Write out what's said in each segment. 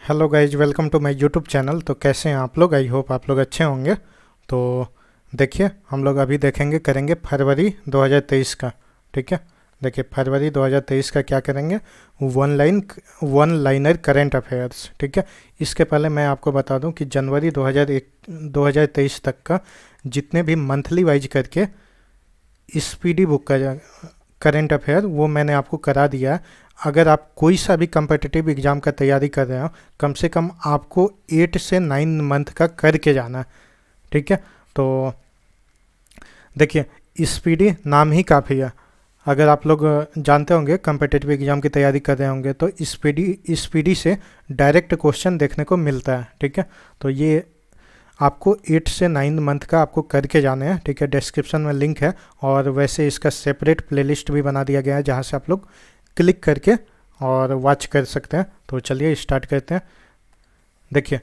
Hello guys, welcome to my YouTube channel. तो कैसे हैं आप लोग? आई होप आप लोग अच्छे होंगे। तो देखिए, हम लोग अभी करेंगे फरवरी 2023 का। ठीक है, देखिए फरवरी 2023 का क्या करेंगे। One liner current affairs. ठीक है, इसके पहले मैं आपको बता दूं कि जनवरी 2023 तक का जितने भी मंथली वाइज करके स्पीडी बुक का करंट अफेयर वो मैंने आपको करा दिया है। अगर आप कोई सा भी कम्पिटिटिव एग्ज़ाम का तैयारी कर रहे हो, कम से कम आपको 8 से 9 मंथ का करके जाना है। ठीक है, तो देखिए स्पीडी नाम ही काफ़ी है। अगर आप लोग जानते होंगे, कम्पिटिटिव एग्ज़ाम की तैयारी कर रहे होंगे, तो स्पीडी से डायरेक्ट क्वेश्चन देखने को मिलता है। ठीक है, तो ये आपको 8 से 9 मंथ का आपको करके जाने हैं। ठीक है, डिस्क्रिप्शन में लिंक है, और वैसे इसका सेपरेट प्लेलिस्ट भी बना दिया गया है जहाँ से आप लोग क्लिक करके और वॉच कर सकते हैं। तो चलिए स्टार्ट करते हैं। देखिए,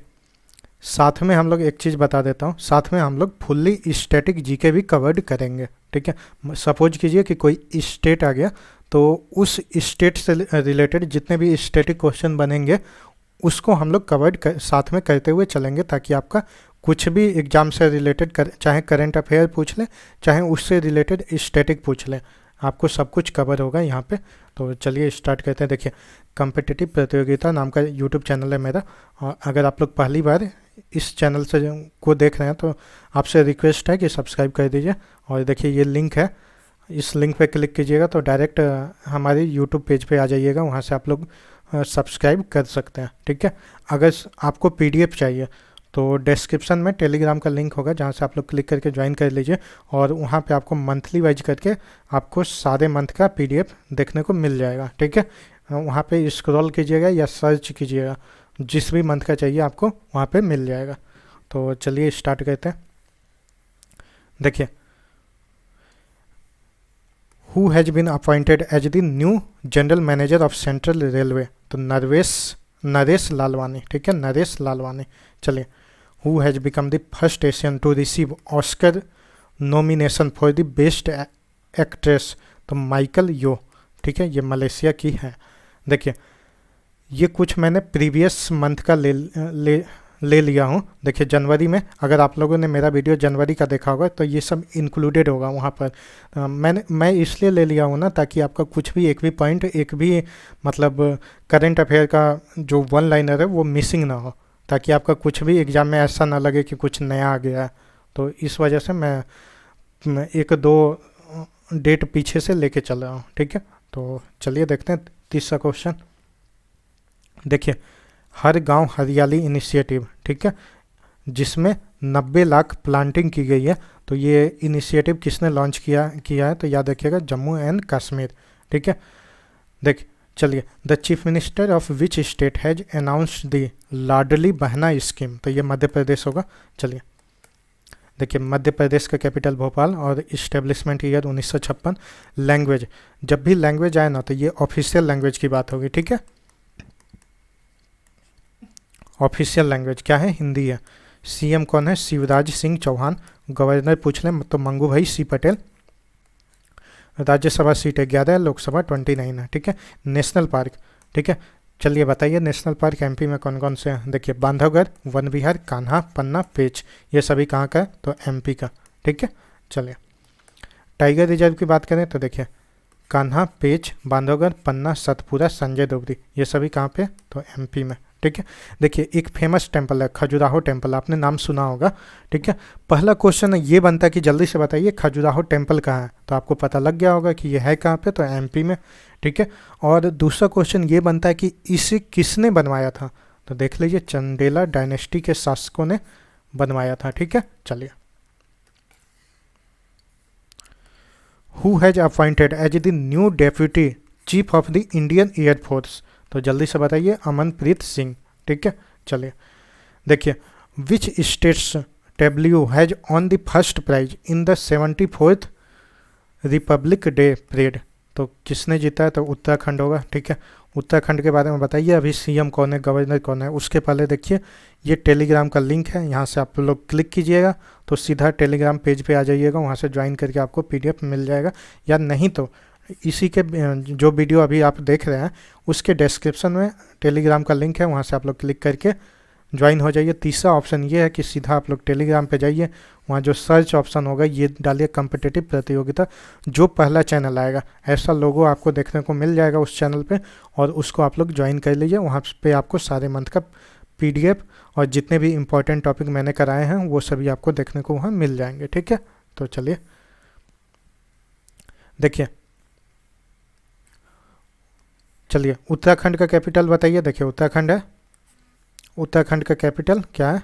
साथ में हम लोग एक चीज़ बता देता हूँ, साथ में हम लोग फुल्ली स्टैटिक जीके भी कवर्ड करेंगे। ठीक है, सपोज कीजिए कि कोई स्टेट आ गया, तो उस स्टेट से रिलेटेड जितने भी स्टैटिक क्वेश्चन बनेंगे उसको हम लोग साथ में करते हुए चलेंगे, ताकि आपका कुछ भी एग्जाम से रिलेटेड चाहे करंट अफेयर पूछ ले, चाहे उससे रिलेटेड स्टैटिक पूछ ले, आपको सब कुछ कवर होगा यहाँ पे। तो चलिए स्टार्ट करते हैं। देखिए, कम्पिटिटिव प्रतियोगिता नाम का यूट्यूब चैनल है मेरा, और अगर आप लोग पहली बार इस चैनल से को देख रहे हैं तो आपसे रिक्वेस्ट है कि सब्सक्राइब कर दीजिए। और देखिए ये लिंक है, इस लिंक पे क्लिक कीजिएगा तो डायरेक्ट हमारे यूट्यूब पेज पे आ जाइएगा, वहाँ से आप लोग सब्सक्राइब कर सकते हैं। ठीक है, अगर आपको पीडीएफ चाहिए तो डिस्क्रिप्शन में टेलीग्राम का लिंक होगा, जहाँ से आप लोग क्लिक करके ज्वाइन कर लीजिए, और वहाँ पे आपको मंथली वाइज करके आपको सारे मंथ का पीडीएफ देखने को मिल जाएगा। ठीक है, वहाँ पे स्क्रॉल कीजिएगा या सर्च कीजिएगा, जिस भी मंथ का चाहिए आपको वहाँ पे मिल जाएगा। तो चलिए स्टार्ट करते हैं। देखिए, who has been appointed as the new general manager of central railway? तो नरेश लालवानी। ठीक है, नरेश लालवानी। चलिए, who has become the first Asian to receive Oscar nomination for the best actress? तो माइकल यो। ठीक है, ये मलेशिया की है। देखिए, ये कुछ मैंने प्रीवियस मंथ का ले लिया हूँ। देखिए, जनवरी में अगर आप लोगों ने मेरा वीडियो जनवरी का देखा होगा तो ये सब इंक्लूडेड होगा वहाँ पर। मैं इसलिए ले लिया हूँ ना, ताकि आपका कुछ भी एक भी पॉइंट, एक भी मतलब करंट अफेयर का जो वन लाइनर है वो मिसिंग ना हो, ताकि आपका कुछ भी एग्ज़ाम में ऐसा ना लगे कि कुछ नया आ गया है। तो इस वजह से मैं एक दो डेट पीछे से लेके चल रहा हूँ। ठीक है, तो चलिए देखते हैं तीसरा क्वेश्चन। देखिए, हर गांव हरियाली इनिशिएटिव, ठीक है, जिसमें 90 लाख प्लांटिंग की गई है, तो ये इनिशिएटिव किसने लॉन्च किया है? तो याद रखिएगा, जम्मू एंड कश्मीर। ठीक है, देखिए चलिए, the chief minister of which state has announced the Ladli Behna scheme? तो ये मध्य प्रदेश होगा। चलिए, देखिए मध्य प्रदेश का कैपिटल भोपाल, और इस्टेब्लिशमेंट ईयर 1956। लैंग्वेज, जब भी लैंग्वेज आए ना तो ये ऑफिशियल लैंग्वेज की बात होगी। ठीक है, ऑफिशियल लैंग्वेज क्या है? हिंदी है। सीएम कौन है? शिवराज सिंह चौहान। गवर्नर पूछ लें तो मंगू भाई सी पटेल। राज्यसभा सीट 11 है, लोकसभा 29 है। ठीक है, नेशनल पार्क, ठीक है, चलिए बताइए नेशनल पार्क एमपी में कौन कौन से हैं? देखिए, बांधवगढ़, वन विहार, कान्हा, पन्ना, पेच, ये सभी कहाँ का है? तो एमपी का। ठीक है, चलिए टाइगर रिजर्व की बात करें तो देखिए, कान्हा, पेच, बांधवगढ़, पन्ना, सतपुरा, संजय डोगरी, ये सभी कहाँ पे? तो एमपी में। ठीक है, देखिए एक फेमस टेम्पल है खजुराहो टेम्पल, आपने नाम सुना होगा। ठीक है, पहला क्वेश्चन ये बनता है कि जल्दी से बताइए खजुराहो टेम्पल कहाँ है? तो आपको पता लग गया होगा कि ये है कहाँ पे? तो एमपी में। ठीक है, और दूसरा क्वेश्चन ये बनता है कि इसे किसने बनवाया था? तो देख लीजिए, चंदेला डायनेस्टी के शासकों ने बनवाया था। ठीक है, चलिए, who has appointed as the new deputy chief of the Indian air force? तो जल्दी से बताइए, अमनप्रीत सिंह। ठीक है, चलिए देखिए, which state's W has won the first prize in the 74th republic day parade? तो किसने जीता है? तो उत्तराखंड होगा। ठीक है, उत्तराखंड के बारे में बताइए, अभी सीएम कौन है, गवर्नर कौन है? उसके पहले देखिए, ये टेलीग्राम का लिंक है, यहाँ से आप लोग क्लिक कीजिएगा तो सीधा टेलीग्राम पेज पे आ जाइएगा, वहाँ से ज्वाइन करके आपको पीडीएफ मिल जाएगा, या नहीं तो इसी के जो वीडियो अभी आप देख रहे हैं उसके डिस्क्रिप्शन में टेलीग्राम का लिंक है, वहाँ से आप लोग क्लिक करके ज्वाइन हो जाइए। तीसरा ऑप्शन ये है कि सीधा आप लोग टेलीग्राम पे जाइए, वहाँ जो सर्च ऑप्शन होगा ये डालिए कॉम्पिटिटिव प्रतियोगिता, जो पहला चैनल आएगा ऐसा लोगो आपको देखने को मिल जाएगा उस चैनल पे, और उसको आप लोग ज्वाइन कर लीजिए। वहाँ पे आपको सारे मंथ का PDF और जितने भी इम्पोर्टेंट टॉपिक मैंने कराए हैं वो सभी आपको देखने को वहाँ मिल जाएंगे। ठीक है, तो चलिए देखिए, चलिए उत्तराखंड का कैपिटल बताइए। देखिए उत्तराखंड है, उत्तराखंड का कैपिटल क्या है?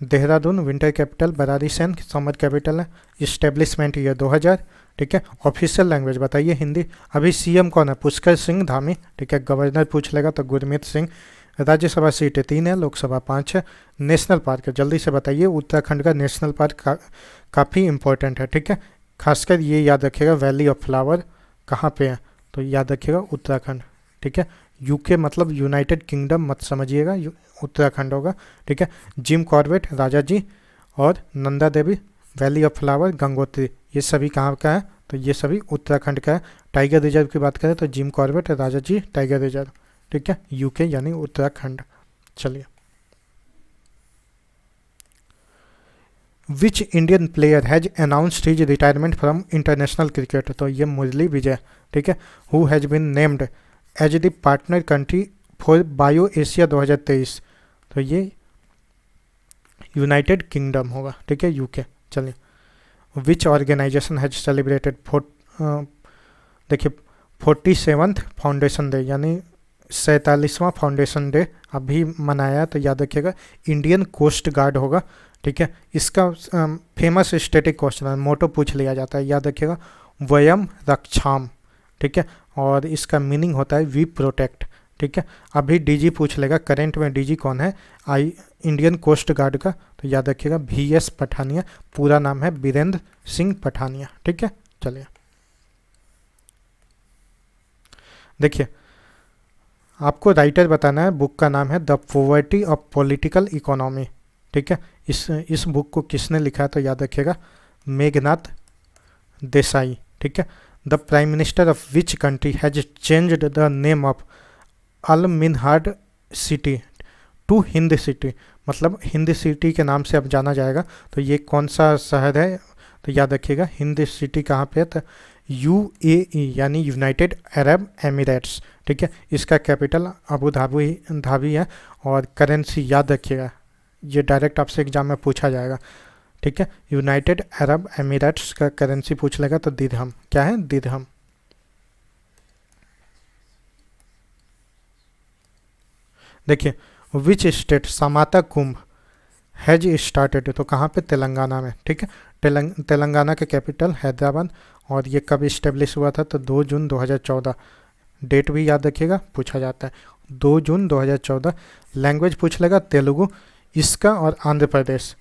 Dehradun. Winter capital Bharari Sain, summer capital है। Establishment year 2000। ठीक है, ऑफिशियल लैंग्वेज बताइए हिंदी। अभी CM कौन है? पुष्कर सिंह धामी। ठीक है, गवर्नर पूछ लेगा तो गुरमीत सिंह। राज्यसभा सीटें 3 है, लोकसभा 5 है। नेशनल पार्क है, जल्दी से बताइए। उत्तराखंड का नेशनल पार्क काफ़ी इंपॉर्टेंट है। ठीक है, खासकर ये याद रखिएगा, वैली ऑफ फ्लावर कहाँ पे है, तो याद रखिएगा उत्तराखंड। ठीक है, UK मतलब यूनाइटेड किंगडम मत समझिएगा, उत्तराखंड होगा। ठीक है, जिम कॉर्बेट राजा जी, और Nanda Devi, valley of flower Gangotri, ये सभी कहाँ का है? तो ये सभी उत्तराखंड का है। टाइगर रिजर्व की बात करें तो Jim Corbett Rajaji tiger reserve. ठीक है, UK यानी उत्तराखंड। चलिए, which Indian player has announced his retirement from international cricket, तो ये मुरली विजय। ठीक है, who has been named as the partner country for bio Asia 2023, तो ये यूनाइटेड किंगडम होगा। ठीक है, UK। चलिए, विच ऑर्गेनाइजेशन हैज सेलिब्रेटेड देखिए 47th फाउंडेशन डे, यानी 47वां फाउंडेशन डे अभी मनाया, तो याद रखिएगा इंडियन कोस्ट गार्ड होगा। ठीक है, इसका फेमस स्टैटिक क्वेश्चन है, मोटो पूछ लिया जाता है, याद रखिएगा वयम रक्षाम। ठीक है, और इसका मीनिंग होता है वी प्रोटेक्ट। ठीक है, अभी DG पूछ लेगा, करंट में DG कौन है? इंडियन कोस्ट गार्ड का, तो याद रखिएगा VS पठानिया, पूरा नाम है बीरेंद्र सिंह पठानिया। ठीक है, चलिए देखिए, आपको राइटर बताना है, बुक का नाम है the poverty of political economy. ठीक है, इस बुक को किसने लिखा है? तो याद रखिएगा मेघनाथ देसाई। ठीक है, the prime minister of which country has changed the name of Al Minhad city to Hind city, मतलब हिंद सिटी के नाम से अब जाना जाएगा। तो ये कौन सा शहर है? तो याद रखिएगा हिंद सिटी कहाँ पे है? तो UAE यानी यूनाइटेड अरब एमिरेट्स। ठीक है, इसका कैपिटल अबू धाबी है, और करेंसी याद रखिएगा, ये डायरेक्ट आपसे एग्जाम में पूछा जाएगा। ठीक है, यूनाइटेड अरब एमिरेट्स का करेंसी पूछ लेगा तो दिरहम। क्या है? दिरहम। देखिए, which state Samata Kumbh has started, तो कहाँ पे? तेलंगाना में। ठीक है, तेलंगाना का कैपिटल हैदराबाद, और ये कब इस्टेब्लिश हुआ था? तो 2 जून 2014। डेट भी याद रखिएगा, पूछा जाता है 2 जून 2014। लैंग्वेज पूछ लेगा तेलुगु, इसका और आंध्र प्रदेश।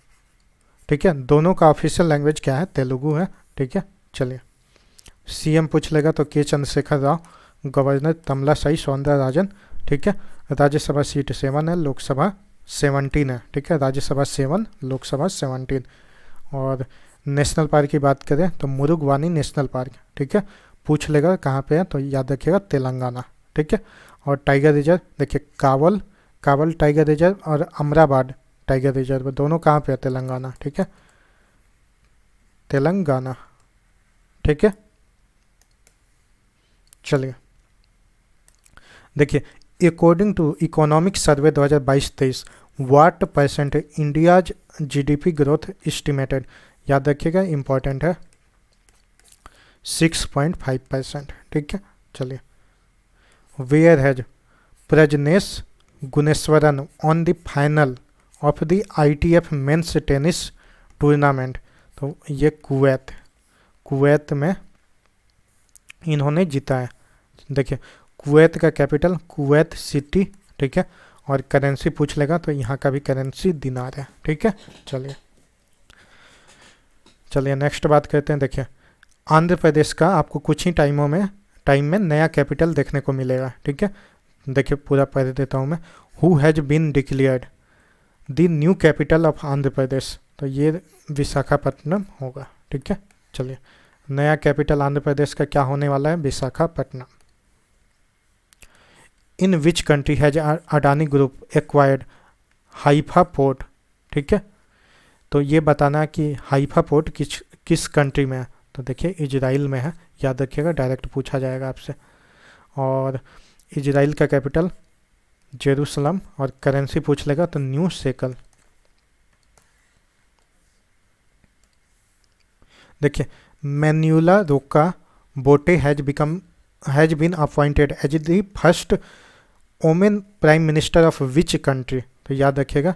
ठीक है, दोनों का ऑफिशियल लैंग्वेज क्या है? तेलुगु है। ठीक है, चलिए CM पूछ लेगा तो K चंद्रशेखर राव, गवर्नर तमलासाई सौंदरराजन। ठीक है, राज्यसभा सीट 7 है, लोकसभा 17 है। ठीक है, राज्यसभा 7, लोकसभा 17। और नेशनल पार्क की बात करें तो मुरुगवानी नेशनल पार्क। ठीक है, पूछ लेगा कहाँ पे है? तो याद रखिएगा तेलंगाना। ठीक है, और टाइगर रिजर्व देखिए कावल टाइगर रिजर्व और अमराबाद टाइगर रिजर्व, दोनों कहाँ पे है? तेलंगाना। ठीक है, तेलंगाना। ठीक है, चलिए देखिए, according to economic survey 2022-23 what percent India's GDP growth estimated, याद रखिएगा इंपॉर्टेंट है 6.5%। ठीक है, चलिए where has Prajnesh Gunneswaran won the final of the ITF men's tennis tournament, तो ये कुवैत में इन्होंने जीता है। देखिए कुवैत का कैपिटल कुवैत सिटी। ठीक है, और करेंसी पूछ लेगा तो यहाँ का भी करेंसी दिनार है। ठीक है, चलिए नेक्स्ट बात करते हैं। देखिए आंध्र प्रदेश का आपको कुछ ही टाइम में नया कैपिटल देखने को मिलेगा। ठीक है, देखिए पूरा पढ़ देता हूँ मैं। Who has been declared the new capital of Andhra Pradesh, तो ये विशाखापट्टनम होगा। ठीक है, चलिए नया कैपिटल आंध्र प्रदेश का क्या होने वाला है? Visakhapatnam. In which country has Adani group acquired Haifa port? ठीक है, तो ये बताना है कि हाइफा पोर्ट किस किस कंट्री में है। तो देखिए इजराइल में है, याद रखिएगा, डायरेक्ट पूछा जाएगा आपसे। और इजराइल का कैपिटल जेरूसलम, और करेंसी पूछ लेगा तो न्यू शेकल। देखिए Manuela Roka Botey has been appointed as the first women prime minister of which country? तो याद रखिएगा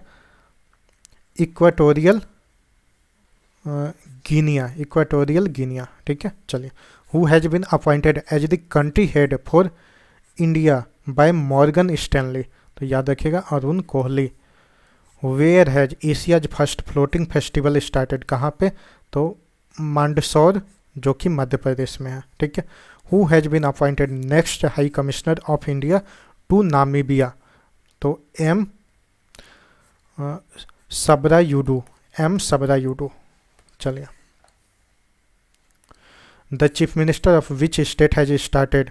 इक्वाटोरियल गिनिया। ठीक है, चलिए। Who has been appointed as the country head for India by Morgan Stanley? तो याद रखिएगा Arun Kohli. Where has Asia's first floating festival started? कहाँ पे? तो मांडसौर, जो कि मध्य प्रदेश में है। ठीक है। Who has been appointed next high commissioner of India to Namibia? तो एम सबरायुडू। चलिए। The chief minister of which state has started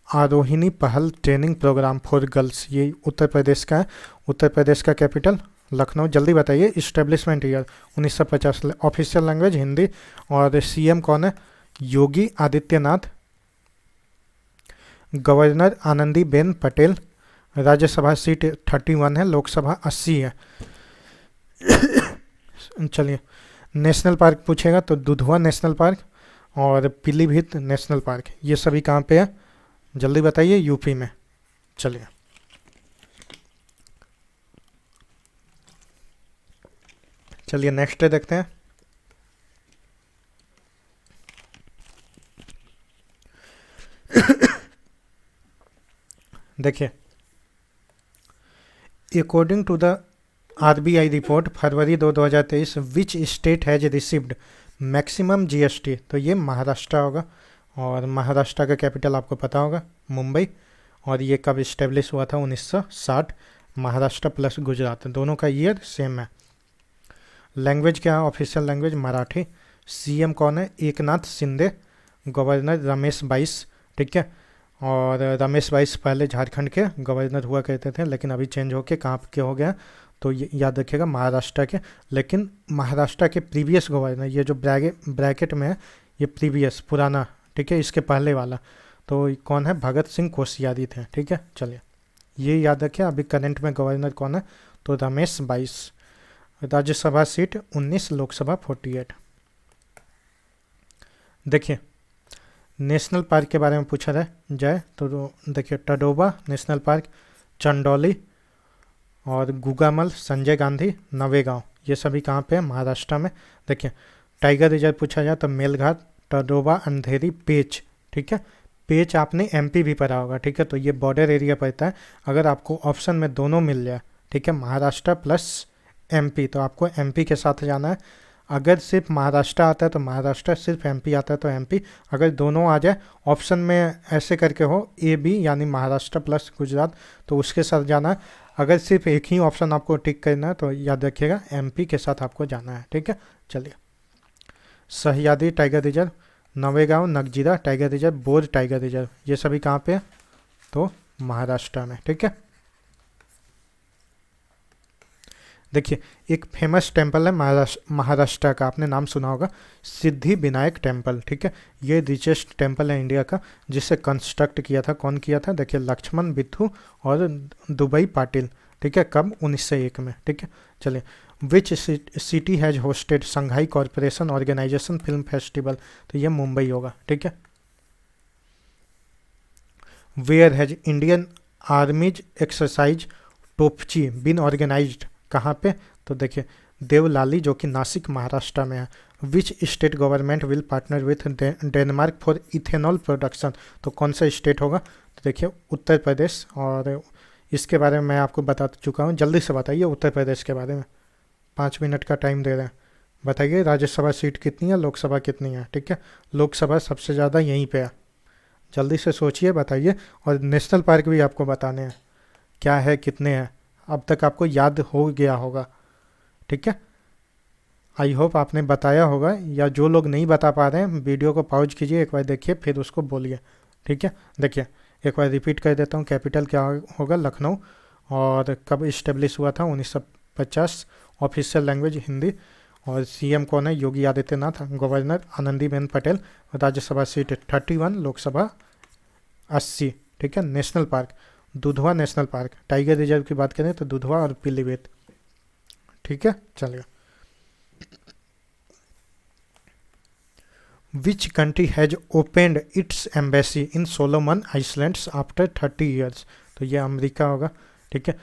Aarohini Pahal training programme for girls? ये उत्तर प्रदेश का है। उत्तर प्रदेश का कैपिटल लखनऊ। जल्दी बताइए। Establishment year 1950। Official language Hindi. और सीएम कौन है? योगी आदित्यनाथ। गवर्नर आनंदीबेन पटेल। राज्यसभा सीट 31 है, लोकसभा 80 है। चलिए। नेशनल पार्क पूछेगा तो दुधवा नेशनल पार्क और पीलीभीत नेशनल पार्क, ये सभी कहाँ पे है? जल्दी बताइए। यूपी में। चलिए। चलिए नेक्स्ट देखते हैं। देखिए according to the RBI report February 2023 which state has received maximum GST? तो ये महाराष्ट्र होगा। और महाराष्ट्र का कैपिटल आपको पता होगा मुंबई। और ये कब इस्टेब्लिश हुआ था? 1960। महाराष्ट्र प्लस गुजरात, दोनों का ईयर सेम है। लैंग्वेज क्या है? Official language Marathi. सीएम कौन है? एकनाथ शिंदे। गवर्नर रमेश बाइस। ठीक है। और रमेश बाइस पहले झारखंड के गवर्नर हुआ करते थे, लेकिन अभी चेंज होके कहाँ के हो गया? तो ये याद रखिएगा महाराष्ट्र के। लेकिन महाराष्ट्र के प्रीवियस गवर्नर, ये जो ब्रैकेट में है ये प्रीवियस पुराना, ठीक है, इसके पहले वाला, तो कौन है? भगत सिंह कोश्यारी थे। ठीक है। चलिए ये याद रखिए। अभी करंट में गवर्नर कौन है? तो रमेश बाइस। राज्यसभा सीट 19, लोकसभा 48। देखिए नेशनल पार्क के बारे में पूछा जाए तो देखिए टडोबा नेशनल पार्क, चंदौली और गुगामल, संजय गांधी, नवेगांव, ये सभी कहाँ पे है? महाराष्ट्र में। देखिए टाइगर रिजर्व पूछा जाए तो मेलघाट, टडोबा, अंधेरी, पेच। ठीक है। पेच आपने एमपी भी पढ़ा होगा। ठीक है। तो ये बॉर्डर एरिया पड़ता है। अगर आपको ऑप्शन में दोनों मिल जाए, ठीक है, महाराष्ट्र प्लस एमपी, तो आपको एमपी के साथ जाना है। अगर सिर्फ महाराष्ट्र आता है तो महाराष्ट्र, सिर्फ एमपी आता है तो एमपी। अगर दोनों आ जाए ऑप्शन में ऐसे करके हो ए बी, यानी महाराष्ट्र प्लस गुजरात, तो उसके साथ जाना है। अगर सिर्फ एक ही ऑप्शन आपको टिक करना है तो याद रखिएगा एमपी के साथ आपको जाना है। ठीक है। चलिए। Sahyadri tiger reserve, Navegaon Nagzira tiger reserve, Bodh tiger reserve, ये सभी कहाँ पे है? तो महाराष्ट्र में। ठीक है। देखिए एक फेमस टेम्पल है महाराष्ट्र का, आपने नाम सुना होगा, सिद्धि विनायक टेम्पल। ठीक है। ये रिचेस्ट टेम्पल है इंडिया का, जिसे कंस्ट्रक्ट किया था, कौन किया था? देखिए लक्ष्मण बिथू और दुबई पाटिल। ठीक है। कब? 1901 में। ठीक है। चलिए। Which city has hosted Shanghai corporation organisation film festival? तो ये मुंबई होगा। ठीक है। Where has Indian army's exercise Topchi been organised? कहाँ पे? तो देखिए देवलाली, जो कि नासिक महाराष्ट्र में है। Which state government will partner with Denmark for ethanol production? तो कौन सा स्टेट होगा? तो देखिए उत्तर प्रदेश। और इसके बारे में मैं आपको बता चुका हूँ। जल्दी से बताइए उत्तर प्रदेश के बारे में, 5 मिनट का टाइम दे रहे हैं। बताइए राज्यसभा सीट कितनी है, लोकसभा कितनी है? ठीक है। लोकसभा सबसे ज़्यादा यहीं पे है। जल्दी से सोचिए, बताइए। और नेशनल पार्क भी आपको बताने हैं क्या है, कितने हैं। अब तक आपको याद हो गया होगा। ठीक है। आई होप आपने बताया होगा, या जो लोग नहीं बता पा रहे हैं वीडियो को पॉज कीजिए, एक बार देखिए फिर उसको बोलिए, ठीक है। देखिए एक बार रिपीट कर देता हूँ, कैपिटल क्या होगा, लखनऊ। और कब इस्टेब्लिश हुआ था, 1950। Official language Hindi. और सीएम कौन है, योगी आदित्यनाथ। गवर्नर आनंदीबेन पटेल। राज्यसभा सीट 31, लोकसभा 80, ठीक है। National park, Dudhwa national park. Tiger reserve की बात करें तो दुधवा और पीलीभीत, ठीक है। चलिए, which country has opened its embassy in Solomon Islands after 30 years. तो ये अमेरिका होगा, ठीक है।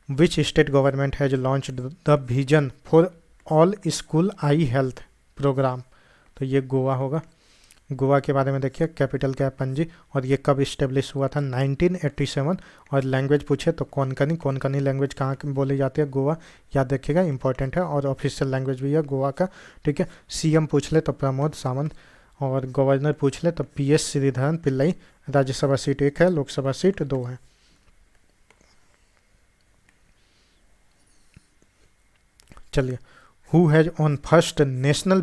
Which state government has launched the vision for all school eye health programme. तो ये गोवा होगा। गोवा के बारे में देखिए, कैपिटल क्या है, पणजी। और ये कब इस्टेब्लिश हुआ था, 1987। और लैंग्वेज पूछे तो कोंकणी लैंग्वेज कहाँ बोली जाती है, गोवा, याद रखिएगा, इंपॉर्टेंट है। और ऑफिशियल लैंग्वेज भी है गोवा का, ठीक है। सीएम पूछ ले तो प्रमोद सावंत। और गवर्नर पूछ ले तो पीएस श्रीधरन पिल्लई। राज्यसभा सीट 1 है, लोकसभा सीट 2 है। चलिए, who has won first national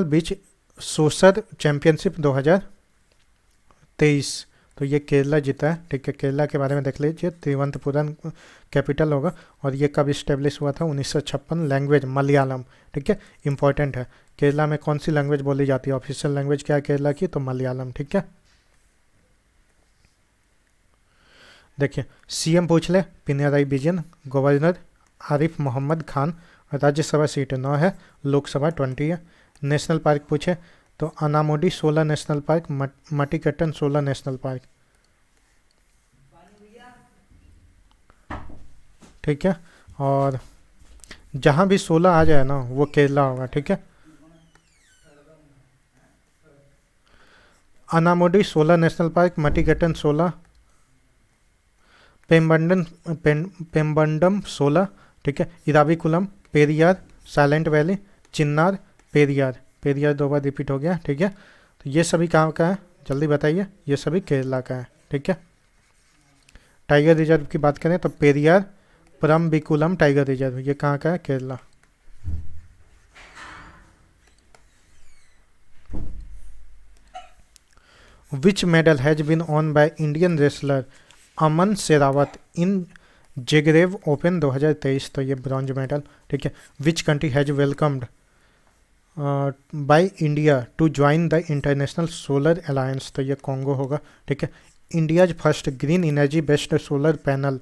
beach soccer championship 2023। तो ये केरला जीता है, ठीक है। केरला के बारे में देख लीजिए, तिरुवनंतपुरम कैपिटल होगा। और ये कब इस्टेब्लिश हुआ था, 1956। लैंग्वेज मलयालम, ठीक है, इंपॉर्टेंट है। केरला में कौन सी लैंग्वेज बोली जाती है, ऑफिशियल लैंग्वेज क्या है केरला की, तो मलयालम, ठीक है। देखिए, सीएम पूछ ले, पिनराई विजयन। गवर्नर आरिफ मोहम्मद खान। राज्यसभा सीट 9 है, लोकसभा 20 है। नेशनल पार्क पूछे तो अनामोडी 16 नेशनल पार्क, मटिकट्टन 16 नेशनल पार्क, ठीक है। और जहाँ भी 16 आ जाए ना वो केरला होगा, ठीक है। अनामोडी 16 नेशनल पार्क, मटिकट्टन 16, पेम्बंडम 16, ठीक है। Eravikulam, Periyar, silent valley, Chinnar, Periyar. पेरियार 2 बार रिपीट हो गया, ठीक है। तो ये सभी कहाँ का है, जल्दी बताइए, ये सभी केरला का है, ठीक है। टाइगर रिजर्व की बात करें तो पेरियार परम्बिकुलम टाइगर रिजर्व, ये कहाँ का है, Kerala. Which medal has been won by Indian wrestler Aman Sehrawat in Zagreb open 2023। तो ये ब्रॉन्ज मेडल, ठीक है। Which country has welcomed by India to join the international solar alliance. तो ये कॉन्गो होगा, ठीक है। India's first green energy based solar panel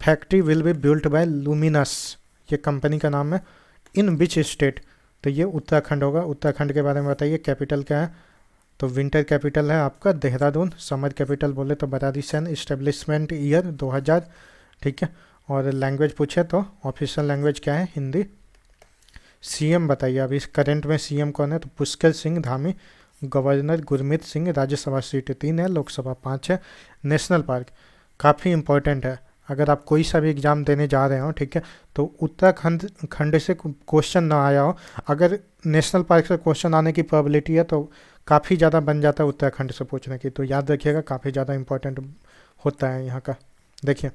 factory will be built by Luminous, ये कंपनी का नाम है। इन विच स्टेट, तो ये उत्तराखंड होगा। उत्तराखंड के बारे में बताइए, कैपिटल क्या है, तो विंटर कैपिटल है आपका देहरादून। समर कैपिटल बोले तो बरारीसन। इस्टेब्लिशमेंट ईयर 2000, ठीक है। और लैंग्वेज पूछे तो ऑफिशियल लैंग्वेज क्या है, हिंदी। सीएम बताइए, अभी करंट में सीएम कौन है, तो पुष्कर सिंह धामी। गवर्नर गुरमीत सिंह। राज्यसभा सीट 3 है, लोकसभा 5 है। नेशनल पार्क काफ़ी इंपॉर्टेंट है, अगर आप कोई सा भी एग्ज़ाम देने जा रहे हो, ठीक है, तो उत्तराखंड खंड से क्वेश्चन ना आया हो, अगर नेशनल पार्क से क्वेश्चन आने की प्रोबेबिलिटी है तो काफ़ी ज़्यादा बन जाता है उत्तराखंड से पूछने की। तो याद रखिएगा, काफ़ी ज़्यादा इंपॉर्टेंट होता है यहाँ का। देखिए,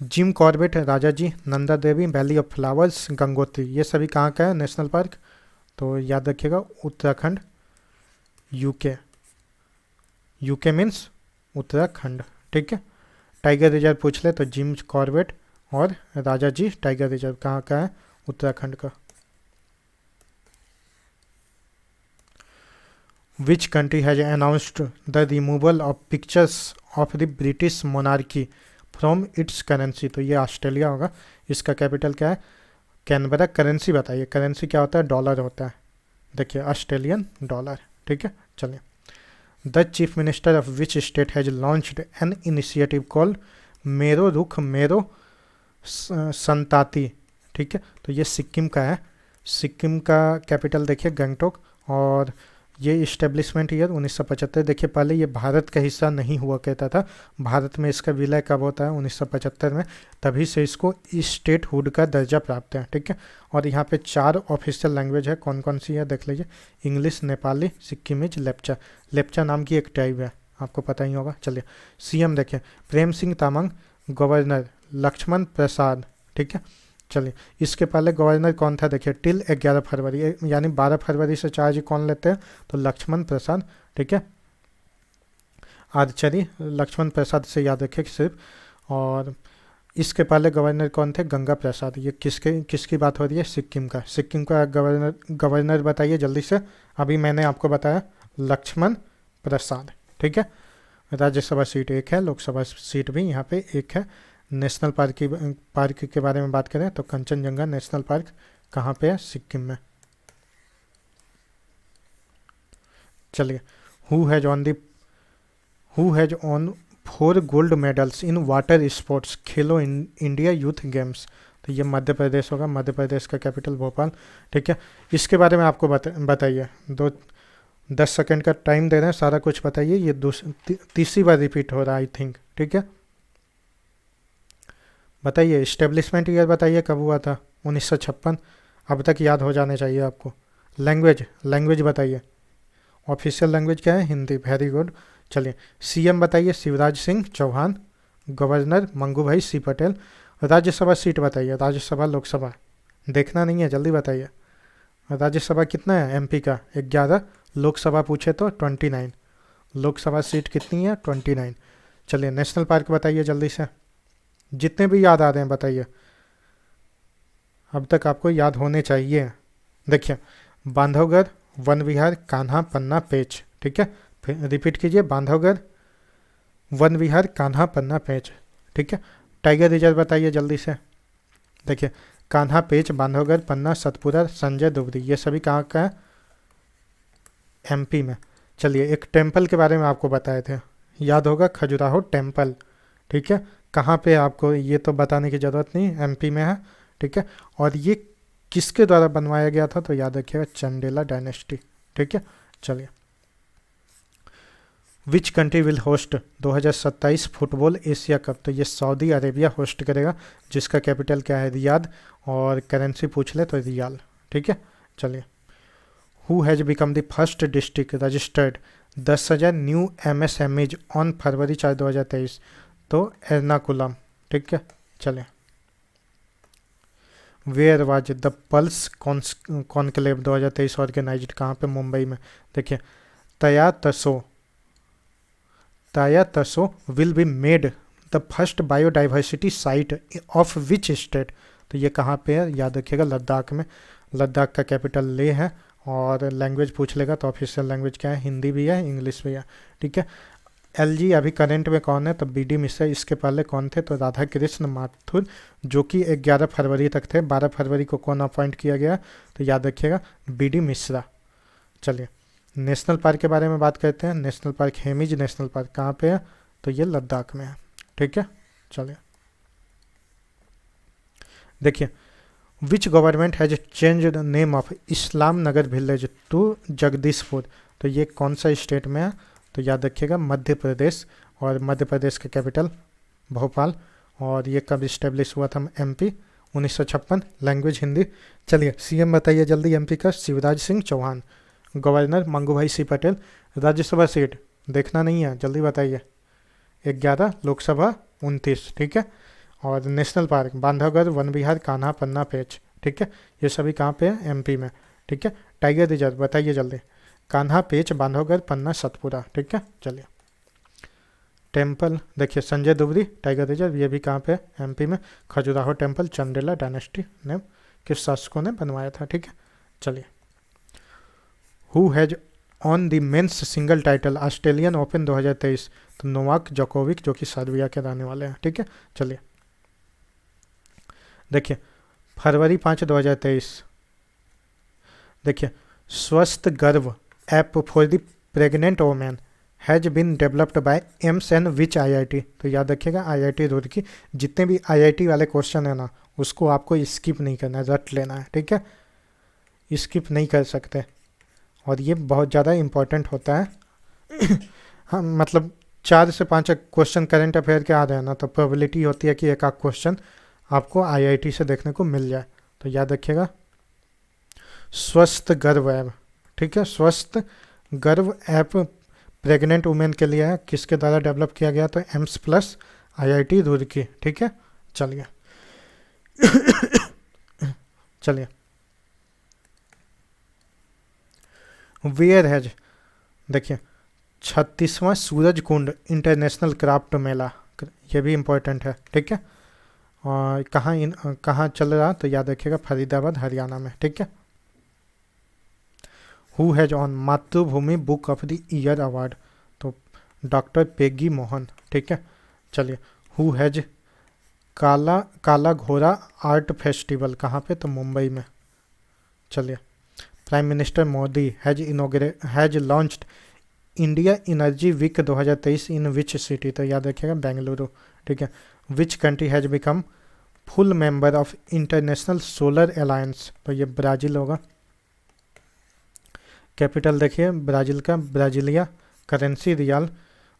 Jim Corbett, Rajaji, Nanda Devi, valley of flowers, Gangotri, ये सभी कहाँ का है नेशनल पार्क, तो याद रखिएगा Uttarakhand, UK. UK means Uttarakhand, ठीक है। टाइगर रिजर्व पूछ ले तो जिम कॉर्बेट और राजा जी टाइगर रिजर्व कहाँ का है, उत्तराखंड का। विच country has announced the removal of pictures of the British monarchy from its currency. तो ये ऑस्ट्रेलिया होगा। इसका कैपिटल क्या है, कैनबरा। करेंसी बताइए, करेंसी क्या होता है, डॉलर होता है। देखिए, ऑस्ट्रेलियन डॉलर, ठीक है। चलिए, the chief minister of which state has launched an initiative called मेरो रुख मेरो संताति, ठीक है। तो ये सिक्किम का है। सिक्किम का कैपिटल देखिए गंगटोक। और ये इस्टेब्लिशमेंट ईयर 1975। देखिए, पहले ये भारत का हिस्सा नहीं हुआ कहता था, भारत में इसका विलय कब होता है, 1975 में, तभी से इसको स्टेट हुड का दर्जा प्राप्त है, ठीक है। और यहाँ पे 4 ऑफिशियल लैंग्वेज है, कौन कौन सी है देख लीजिए, इंग्लिश, नेपाली, सिक्किमीज, लेप्चा। लेप्चा नाम की एक ट्राइब है, आपको पता ही होगा। चलिए, सीएम देखिए, प्रेम सिंह तामांग। गवर्नर लक्ष्मण प्रसाद, ठीक है। चलिए, इसके पहले गवर्नर कौन था देखिए, टिल 11 फरवरी, यानी 12 फरवरी से चार्ज कौन लेते हैं, तो लक्ष्मण प्रसाद, ठीक है। आर्चरी लक्ष्मण प्रसाद से याद रखें सिर्फ। और इसके पहले गवर्नर कौन थे, गंगा प्रसाद। ये किसकी बात हो रही है, सिक्किम का। सिक्किम का गवर्नर बताइए जल्दी से। अभी मैंने आपको बताया लक्ष्मण प्रसाद, ठीक है। राज्यसभा सीट 1 है, लोकसभा सीट भी यहाँ पे 1 है। नेशनल पार्क के बारे में बात करें तो कंचनजंगा नेशनल पार्क कहाँ पे है, सिक्किम में। चलिए, who has on 4 gold medals in water sports Khelo India youth games. तो ये मध्य प्रदेश होगा, मध्य प्रदेश का कैपिटल भोपाल, ठीक है। इसके बारे में आपको बताइए, 10 सेकंड का टाइम दे रहे हैं, सारा कुछ बताइए। ये तीसरी बार रिपीट हो रहा है आई थिंक, ठीक है। बताइए, इस्टेब्लिशमेंट ईयर बताइए कब हुआ था, 1956। अब तक याद हो जाने चाहिए आपको। लैंग्वेज बताइए, ऑफिशियल लैंग्वेज क्या है, हिंदी, वेरी गुड। चलिए, सीएम बताइए, शिवराज सिंह चौहान। गवर्नर, मंगूभाई सी पटेल। राज्यसभा सीट बताइए, राज्यसभा लोकसभा देखना नहीं है, जल्दी बताइए। राज्यसभा कितना है एमपी का, 11। लोकसभा पूछे तो 29। लोकसभा सीट कितनी है, 29। चलिए, नेशनल पार्क बताइए जल्दी से, जितने भी याद आ रहे हैं बताइए, अब तक आपको याद होने चाहिए। देखिए, बांधवगढ़, वन विहार, कान्हा, पन्ना, पेंच, ठीक है। फिर रिपीट कीजिए, बांधवगढ़, वन विहार, कान्हा, पन्ना, पेंच, ठीक है। टाइगर रिजर्व बताइए जल्दी से। देखिए, कान्हा, पेंच, बांधवगढ़, पन्ना, सतपुरा, संजय दुबरी, ये सभी कहाँ का है, एमपी में। चलिए, एक टेम्पल के बारे में आपको बताए थे, याद होगा, खजुराहो टेम्पल, ठीक है। कहाँ पे, आपको ये तो बताने की ज़रूरत नहीं, एमपी में है, ठीक है। और ये किसके द्वारा बनवाया गया था, तो याद रखिएगा, चंदेला डायनेस्टी, ठीक है। चलिए, which country will host 2027 football Asia cup. तो ये सऊदी अरेबिया होस्ट करेगा, जिसका कैपिटल क्या है, रियाद। और करेंसी पूछ ले तो रियाल, ठीक है। चलिए, who has become the first district registered 10,000 new MSMEs on February 4, 2023। तो एर्नाकुलम, ठीक है। चलिए, where was the pulse conclave 2023 organised, कहाँ पे, मुंबई में। देखिए, Taya Taso will be made the first biodiversity site of which state. तो ये कहाँ पे है, याद रखिएगा, लद्दाख में। लद्दाख का कैपिटल ले है। और लैंग्वेज पूछ लेगा तो ऑफिशियल लैंग्वेज क्या है, हिंदी भी है, इंग्लिश भी है, ठीक है। एलजी अभी करंट में कौन है, तो बीडी मिश्रा। इसके पहले कौन थे, तो राधा कृष्ण माथुर, जो कि 11 फरवरी तक थे। 12 फरवरी को कौन अपॉइंट किया गया, तो याद रखिएगा, बीडी मिश्रा। चलिए, नेशनल पार्क के बारे में बात करते हैं। National park Hemis national park कहाँ पे है, तो ये लद्दाख में है, ठीक है। चलिए, देखिए, which government has change the name of Islam Nagar village to Jagdishpur. तो ये कौन सा स्टेट में है, तो याद रखिएगा, मध्य प्रदेश। और मध्य प्रदेश का कैपिटल भोपाल। और ये कब इस्टेब्लिश हुआ था, एमपी, 1956। लैंग्वेज हिंदी। चलिए, सीएम बताइए जल्दी, एमपी का शिवराज सिंह चौहान। गवर्नर मंगूभाई सी पटेल। राज्यसभा सीट देखना नहीं है, जल्दी बताइए, 11। लोकसभा 29, ठीक है। और नेशनल पार्क बांधवगढ़, वन विहार, कान्हा, पन्ना, पेंच, ठीक है। ये सभी कहाँ पे है, एमपी में, ठीक है। टाइगर रिजर्व बताइए जल्दी, कान्हा, पेंच, बांधवगढ़, पन्ना, सतपुरा, ठीक है। चलिए, टेम्पल देखिए, संजय दुबरी टाइगर रिजर्व, ये भी कहाँ पे है, एमपी में। खजुराहो टेम्पल चंदेला डायनेस्टी ने किस शासकों ने बनवाया था, ठीक है। चलिए, who has won the men's single title Australian open 2023। तो नोवाक जोकोविक, जो कि सर्बिया के रहने वाले हैं, ठीक है। चलिए, देखिए, फरवरी 5, 2023। देखिए, Swasth Garbh app for the pregnant women has been developed by AIIMS and which IIT। तो याद रखिएगा, IIT रुड़की। जितने भी IIT वाले क्वेश्चन है ना, उसको आपको स्किप नहीं करना है, रट लेना है, ठीक है। स्किप नहीं कर सकते, और ये बहुत ज़्यादा इम्पोर्टेंट होता है। हाँ, मतलब 4 से 5 क्वेश्चन करंट अफेयर के आ रहे हैं ना, तो प्रोबेबिलिटी होती है कि एक आध क्वेश्चन आपको IIT से देखने को मिल जाए। तो याद रखिएगा, स्वस्थ गर्भ ऐप, ठीक है। स्वस्थ गर्भ ऐप प्रेग्नेंट वुमेन के लिए है, किसके द्वारा डेवलप किया गया, तो एम्स प्लस IIT रुड़की, ठीक है। चलिए चलिए, वेयर हैज, देखिए 36वां सूरज कुंड इंटरनेशनल क्राफ्ट मेला, ये भी इम्पोर्टेंट है, ठीक है। और कहाँ चल रहा, तो याद रखिएगा फरीदाबाद हरियाणा में, ठीक है। हु हैज ऑन मातृभूमि book of the year award, तो डॉक्टर पेगी मोहन, ठीक है। चलिए, हु हैज काला काला घोड़ा आर्ट फेस्टिवल, कहाँ पे, तो मुंबई में। चलिए, prime minister Modi has launched India energy week 2023 in which city, तो याद रखिएगा बेंगलुरु, ठीक है। Which country has become full member of international solar alliance, तो ये ब्राज़ील होगा। कैपिटल देखिए ब्राज़ील का ब्राज़िलिया, करेंसी रियाल।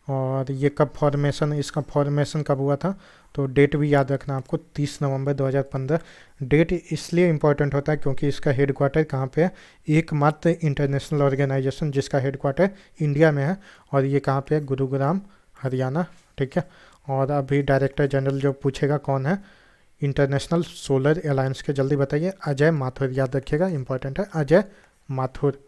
और ये कब फॉर्मेशन, इसका फॉर्मेशन कब हुआ था, तो डेट भी याद रखना आपको 30 नवंबर 2015। डेट इसलिए इम्पोर्टेंट होता है क्योंकि इसका हेडक्वार्टर कहाँ पे है, एकमात्र इंटरनेशनल ऑर्गेनाइजेशन जिसका हेडक्वार्टर इंडिया में है, और ये कहाँ पे है, गुरुग्राम हरियाणा, ठीक है। और अभी डायरेक्टर जनरल जो पूछेगा कौन है इंटरनेशनल सोलर अलायंस के, जल्दी बताइए, अजय माथुर, याद रखिएगा इंपॉर्टेंट है, अजय माथुर।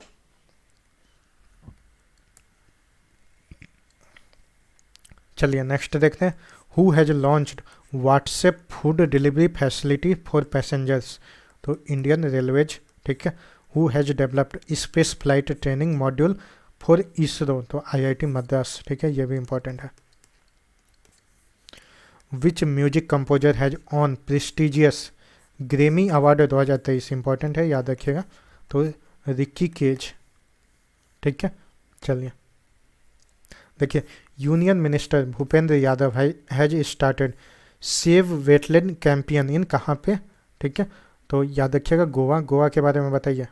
चलिए नेक्स्ट देखते हैं, who has launched WhatsApp food delivery facility for passengers, तो इंडियन रेलवेज, ठीक है। Who has developed space flight training module for ISRO, तो आईआईटी मद्रास, ठीक है, ये भी इंपॉर्टेंट है। Which music composer has won prestigious Grammy award 2023, important है, याद रखिएगा, तो रिक्की केज, ठीक है। चलिए देखिए, union minister Bhupendra Yadav has started save wetland campaign in, कहाँ पे, ठीक है, तो याद रखिएगा गोवा। गोवा के बारे में बताइए,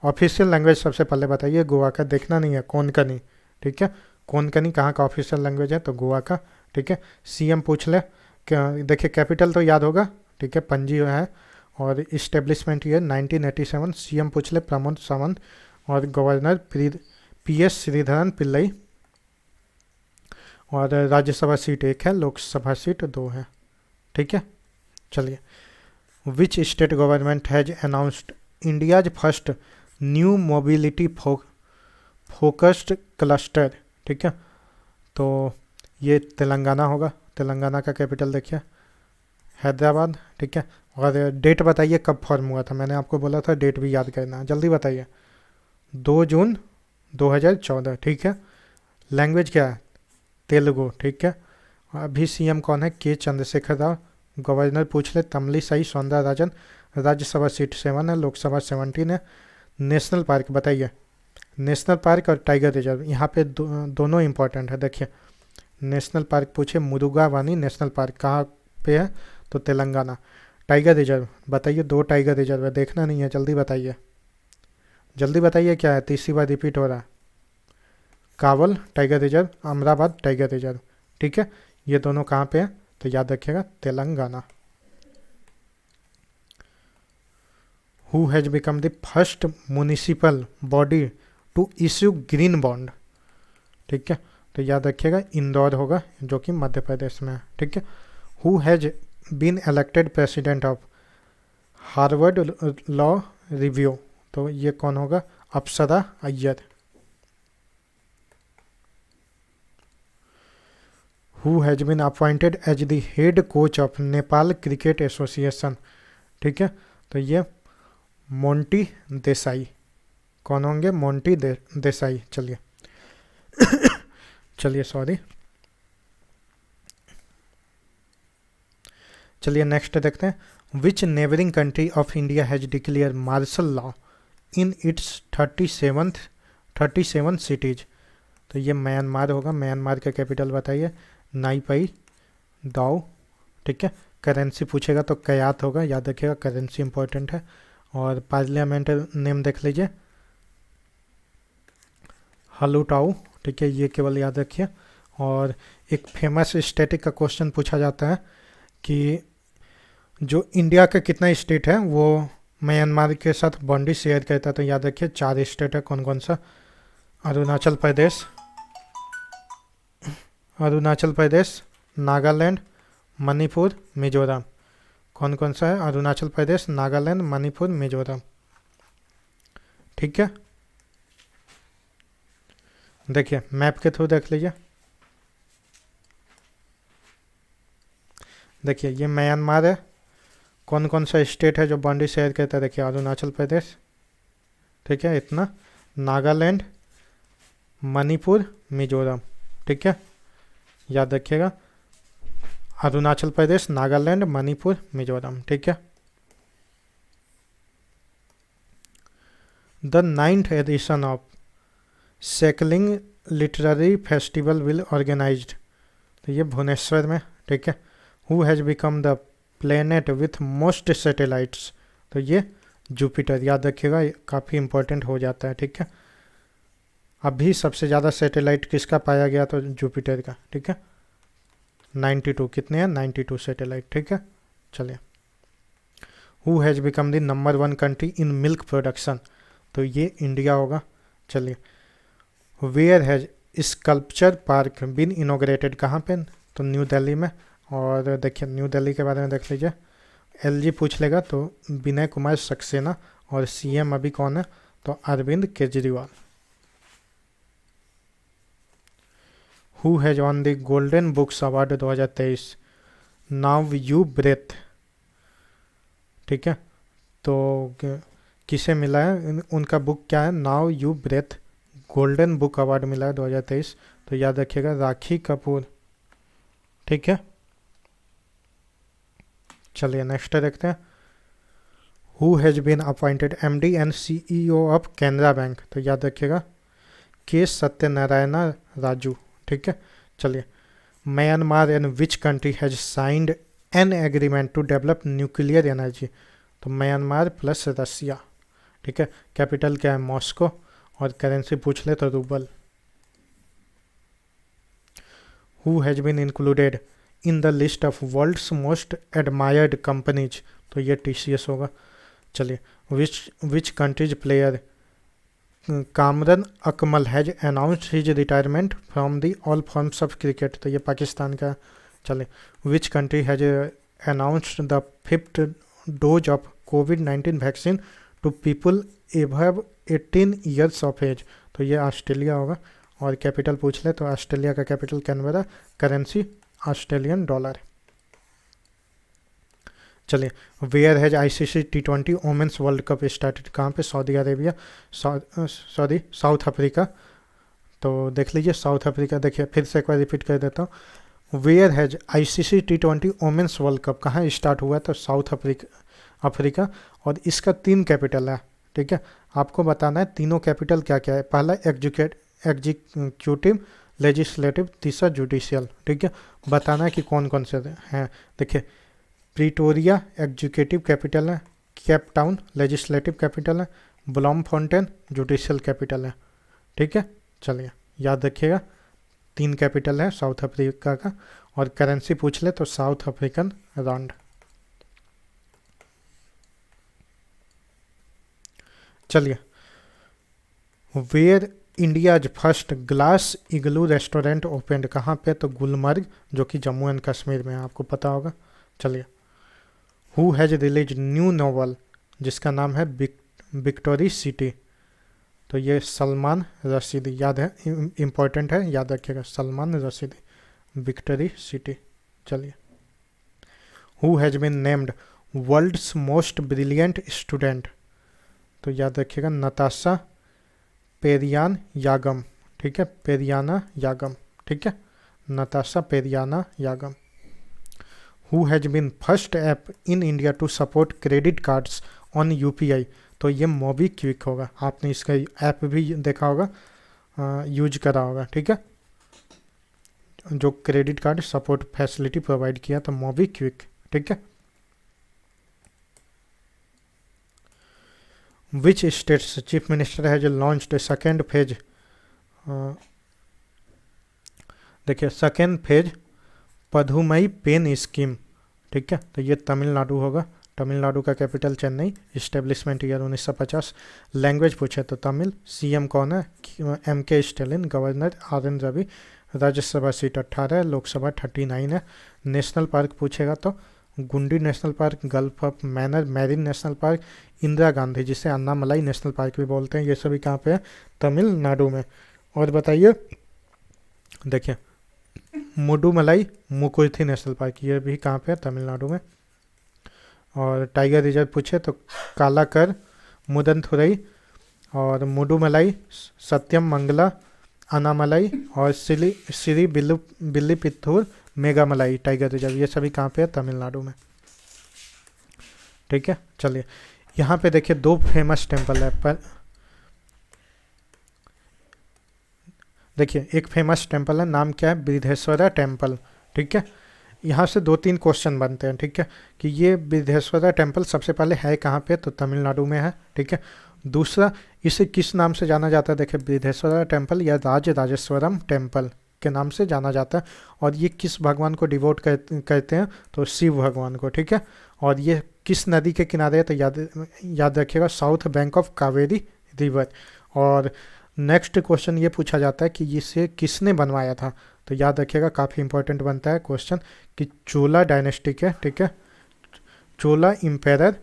ऑफिशियल लैंग्वेज सबसे पहले बताइए, गोवा का देखना नहीं है, कोंकणी, ठीक है। कोंकणी कहाँ का ऑफिशियल लैंग्वेज है, तो गोवा का, ठीक है। सीएम पूछ ले, क्या देखिए कैपिटल तो याद होगा, ठीक है, पणजी है। और इस्टेब्लिशमेंट ईयर 1987, सीएम पूछ ले प्रमोद सावंत। और गवर्नर PS श्रीधरन पिल्लई। और राज्यसभा सीट 1 है, लोकसभा सीट 2 है, ठीक है। चलिए, which state government has announced India's first new mobility focused cluster, ठीक है, तो ये तेलंगाना होगा। तेलंगाना का कैपिटल देखिए हैदराबाद, ठीक है। और डेट बताइए कब फॉर्म हुआ था, मैंने आपको बोला था डेट भी याद करना, जल्दी बताइए, 2 जून 2014, ठीक है। लैंग्वेज क्या है, तेलुगु, ठीक है। अभी सीएम कौन है, के चंद्रशेखर राव। गवर्नर पूछ ले तमिलिसाई सौंदरराजन। राज्यसभा सीट 7 है, लोकसभा 17 है। नेशनल पार्क बताइए, नेशनल पार्क और टाइगर रिजर्व, यहाँ पे दोनों इंपॉर्टेंट है। देखिए नेशनल पार्क पूछे, मुरुगावानी नेशनल पार्क कहाँ पे है, तो तेलंगाना। टाइगर रिजर्व बताइए, 2 टाइगर रिजर्व है, देखना नहीं है, जल्दी बताइए, जल्दी बताइए क्या है, तीसरी बार रिपीट हो रहा है। Kawal tiger reserve, Amrabad tiger reserve, ठीक है। ये दोनों कहाँ पे हैं, तो याद रखिएगा Telangana. Who has become the first municipal body to issue green bond, ठीक है, तो याद रखिएगा इंदौर होगा, जो कि मध्य प्रदेश में है, ठीक है। Who has been elected president of Harvard law review, तो ये कौन होगा, Apsara Iyer. Who has been appointed as the head coach of Nepal cricket association, ठीक है, तो ये मोंटी देसाई, कौन होंगे, मोंटी देसाई। चलिए चलिए सॉरी, चलिए नेक्स्ट देखते हैं, which neighbouring country of India has declare martial law in its 37 cities, तो ये म्यांमार होगा। म्यांमार का कैपिटल बताइए, नाईपाई दाओ, ठीक है। करेंसी पूछेगा तो कयात होगा, याद रखिएगा, करेंसी इंपॉर्टेंट है। और पार्लियामेंट नेम देख लीजिए, हलुटाऊ, ठीक है, ये केवल याद रखिए। और एक फेमस स्टेट का क्वेश्चन पूछा जाता है कि जो इंडिया का कितना स्टेट है वो म्यांमार के साथ बाउंड्री शेयर करता है, तो याद रखिए 4 स्टेट है, कौन कौन सा, अरुणाचल प्रदेश, नागालैंड, मणिपुर, मिजोरम। कौन कौन सा है? अरुणाचल प्रदेश, नागालैंड, मणिपुर, मिजोरम। ठीक है, देखिए मैप के थ्रू देख लीजिए। देखिए ये म्यांमार है। कौन कौन सा स्टेट है जो बाउंड्री शेयर करता है? देखिए अरुणाचल प्रदेश, ठीक है, इतना, नागालैंड, मणिपुर, मिजोरम। ठीक है, याद रखिएगा, अरुणाचल प्रदेश, नागालैंड, मणिपुर, मिजोरम। ठीक है। The 9th edition of Kalinga literary festival will organised, तो ये भुवनेश्वर में। ठीक है। Who has become the planet with most satellites, तो ये जुपिटर। याद रखिएगा, काफ़ी इंपॉर्टेंट हो जाता है। ठीक है, अभी सबसे ज़्यादा सैटेलाइट किसका पाया गया? तो जुपिटर का। ठीक है, 92। कितने हैं? 92 सैटेलाइट। ठीक है, चलिए। Who has become the number 1 country in milk production, तो ये इंडिया होगा। चलिए। Where has sculpture park been inaugurated, कहाँ पे? तो न्यू दिल्ली में। और देखिए न्यू दिल्ली के बारे में देख लीजिए। एलजी पूछ लेगा तो विनय कुमार सक्सेना, और सीएम अभी कौन है? तो Arvind Kejriwal. Who has won the golden books award 2023? Now you breathe. ठीक है, तो किसे मिला है? उनका बुक क्या है? Now you breathe, golden book award मिला है 2023। तो याद रखिएगा, राखी कपूर। ठीक है, चलिए नेक्स्ट देखते हैं। Who has been appointed MD and CEO of Canara bank, तो याद रखिएगा, के सत्यनारायण राजू। ठीक है, चलिए। Myanmar and which country has signed an agreement to develop nuclear energy, तो म्यांमार प्लस रसिया। ठीक है, कैपिटल क्या है? मॉस्को, और करेंसी पूछ ले तो rouble. Who has been included in the list of world's most admired companies, तो ये टीसीएस होगा। चलिए। Which countries player Kamran Akmal has announced his retirement from the all forms of cricket, तो ये पाकिस्तान का। चलिए। Which country has announced the 5th dose of कोविड-19 vaccine to people above 18 years of age, तो ये ऑस्ट्रेलिया होगा। और कैपिटल पूछ ले तो ऑस्ट्रेलिया का capital Canberra, currency Australian dollar. चलिए। Where has ICC T20 women's world cup started, कहाँ पे? Saudi Arabia, sorry South Africa. तो देख लीजिए साउथ अफ्रीका। देखिए फिर से एक बार रिपीट कर देता हूँ। Where has ICC T20 women's world cup कहाँ स्टार्ट हुआ? तो साउथ अफ्रीका। और इसका 3 कैपिटल है। ठीक है, आपको बताना है तीनों कैपिटल क्या क्या है। पहला एग्जीक्यूटिव, लेजिस्लेटिव, तीसरा जुडिशियल। ठीक है, बताना है कि कौन कौन से हैं। देखिए, प्रीटोरिया एग्जीक्यूटिव कैपिटल है, केप टाउन लेजिस्लेटिव कैपिटल है, ब्लॉमफॉन्टेन जुडिशियल कैपिटल है। ठीक है, चलिए याद रखिएगा, 3 कैपिटल है साउथ अफ्रीका का। और करेंसी पूछ ले तो साउथ अफ्रीकन रांड। चलिए। Where India's first glass igloo restaurant opened, कहाँ पे? तो गुलमर्ग, जो कि जम्मू एंड कश्मीर में है, आपको पता होगा। चलिए। Who has release new novel, जिसका नाम है विक्टोरी सिटी, तो ये सलमान रशीदी। याद है, इम्पोर्टेंट है, याद रखिएगा, सलमान रशीदी, विक्टोरी सिटी। चलिए। Who has been named world's most brilliant student, तो याद रखिएगा, नताशा पेरियान यागम। ठीक है, पेरियाना यागम। ठीक है, Natasha Perianayagam. Who has been first app in India to support credit cards on UPI, तो ये मोबीक्विक होगा। आपने इसका ऐप भी देखा होगा, यूज करा होगा। ठीक है, जो credit card support facility provide किया था, मोबीक्विक। ठीक है। Which state's chief minister has launched second phase, देखिए second phase Pudhumai Penn scheme. ठीक है, तो ये तमिलनाडु होगा। तमिलनाडु का capital Chennai, establishment year 1950। Language पूछे तो तमिल। सीएम कौन है? MK Stalin. Governor RN Ravi. Rajya Sabha seat 18 है, लोकसभा 39 है। नेशनल पार्क पूछेगा तो गुंडी national park, gulf of manner marine national park, Indira Gandhi जिसे अन्नामलाई नेशनल पार्क भी बोलते हैं, ये सभी कहाँ पे है? तमिलनाडु में। और बताइए, देखिए मुडुमलाई मुकुर्थी नेशनल पार्क, ये भी कहाँ पे है? तमिलनाडु में। और टाइगर रिजर्व पूछे तो कालाकर, मुदनथुरई और मुडुमलाई, सत्यम मंगला, अनामलाई और श्री बिल्लीपित्थूर मेघामलाई टाइगर रिजर्व, ये सभी कहाँ पे है? तमिलनाडु में। ठीक है, चलिए यहाँ पे देखिए 2 फेमस टेम्पल है। पर देखिए एक फेमस टेम्पल है, नाम क्या है? बृहदेश्वरा टेम्पल। ठीक है, यहाँ से 2-3 क्वेश्चन बनते हैं। ठीक है, कि ये बृहदेश्वरा टेम्पल सबसे पहले है कहाँ पे? तो तमिलनाडु में है। ठीक है, दूसरा इसे किस नाम से जाना जाता है? देखिए बृहदेश्वरा टेम्पल या राजराजेश्वरम टेम्पल के नाम से जाना जाता है। और ये किस भगवान को डिवोट करते हैं? तो शिव भगवान को। ठीक है, और ये किस नदी के किनारे है? तो याद रखिएगा, south bank of Kaveri river. और नेक्स्ट क्वेश्चन ये पूछा जाता है कि इसे किसने बनवाया था? तो याद रखिएगा, काफ़ी इंपॉर्टेंट बनता है क्वेश्चन कि चोला डायनेस्टी के, ठीक है, चोला इम्पेरर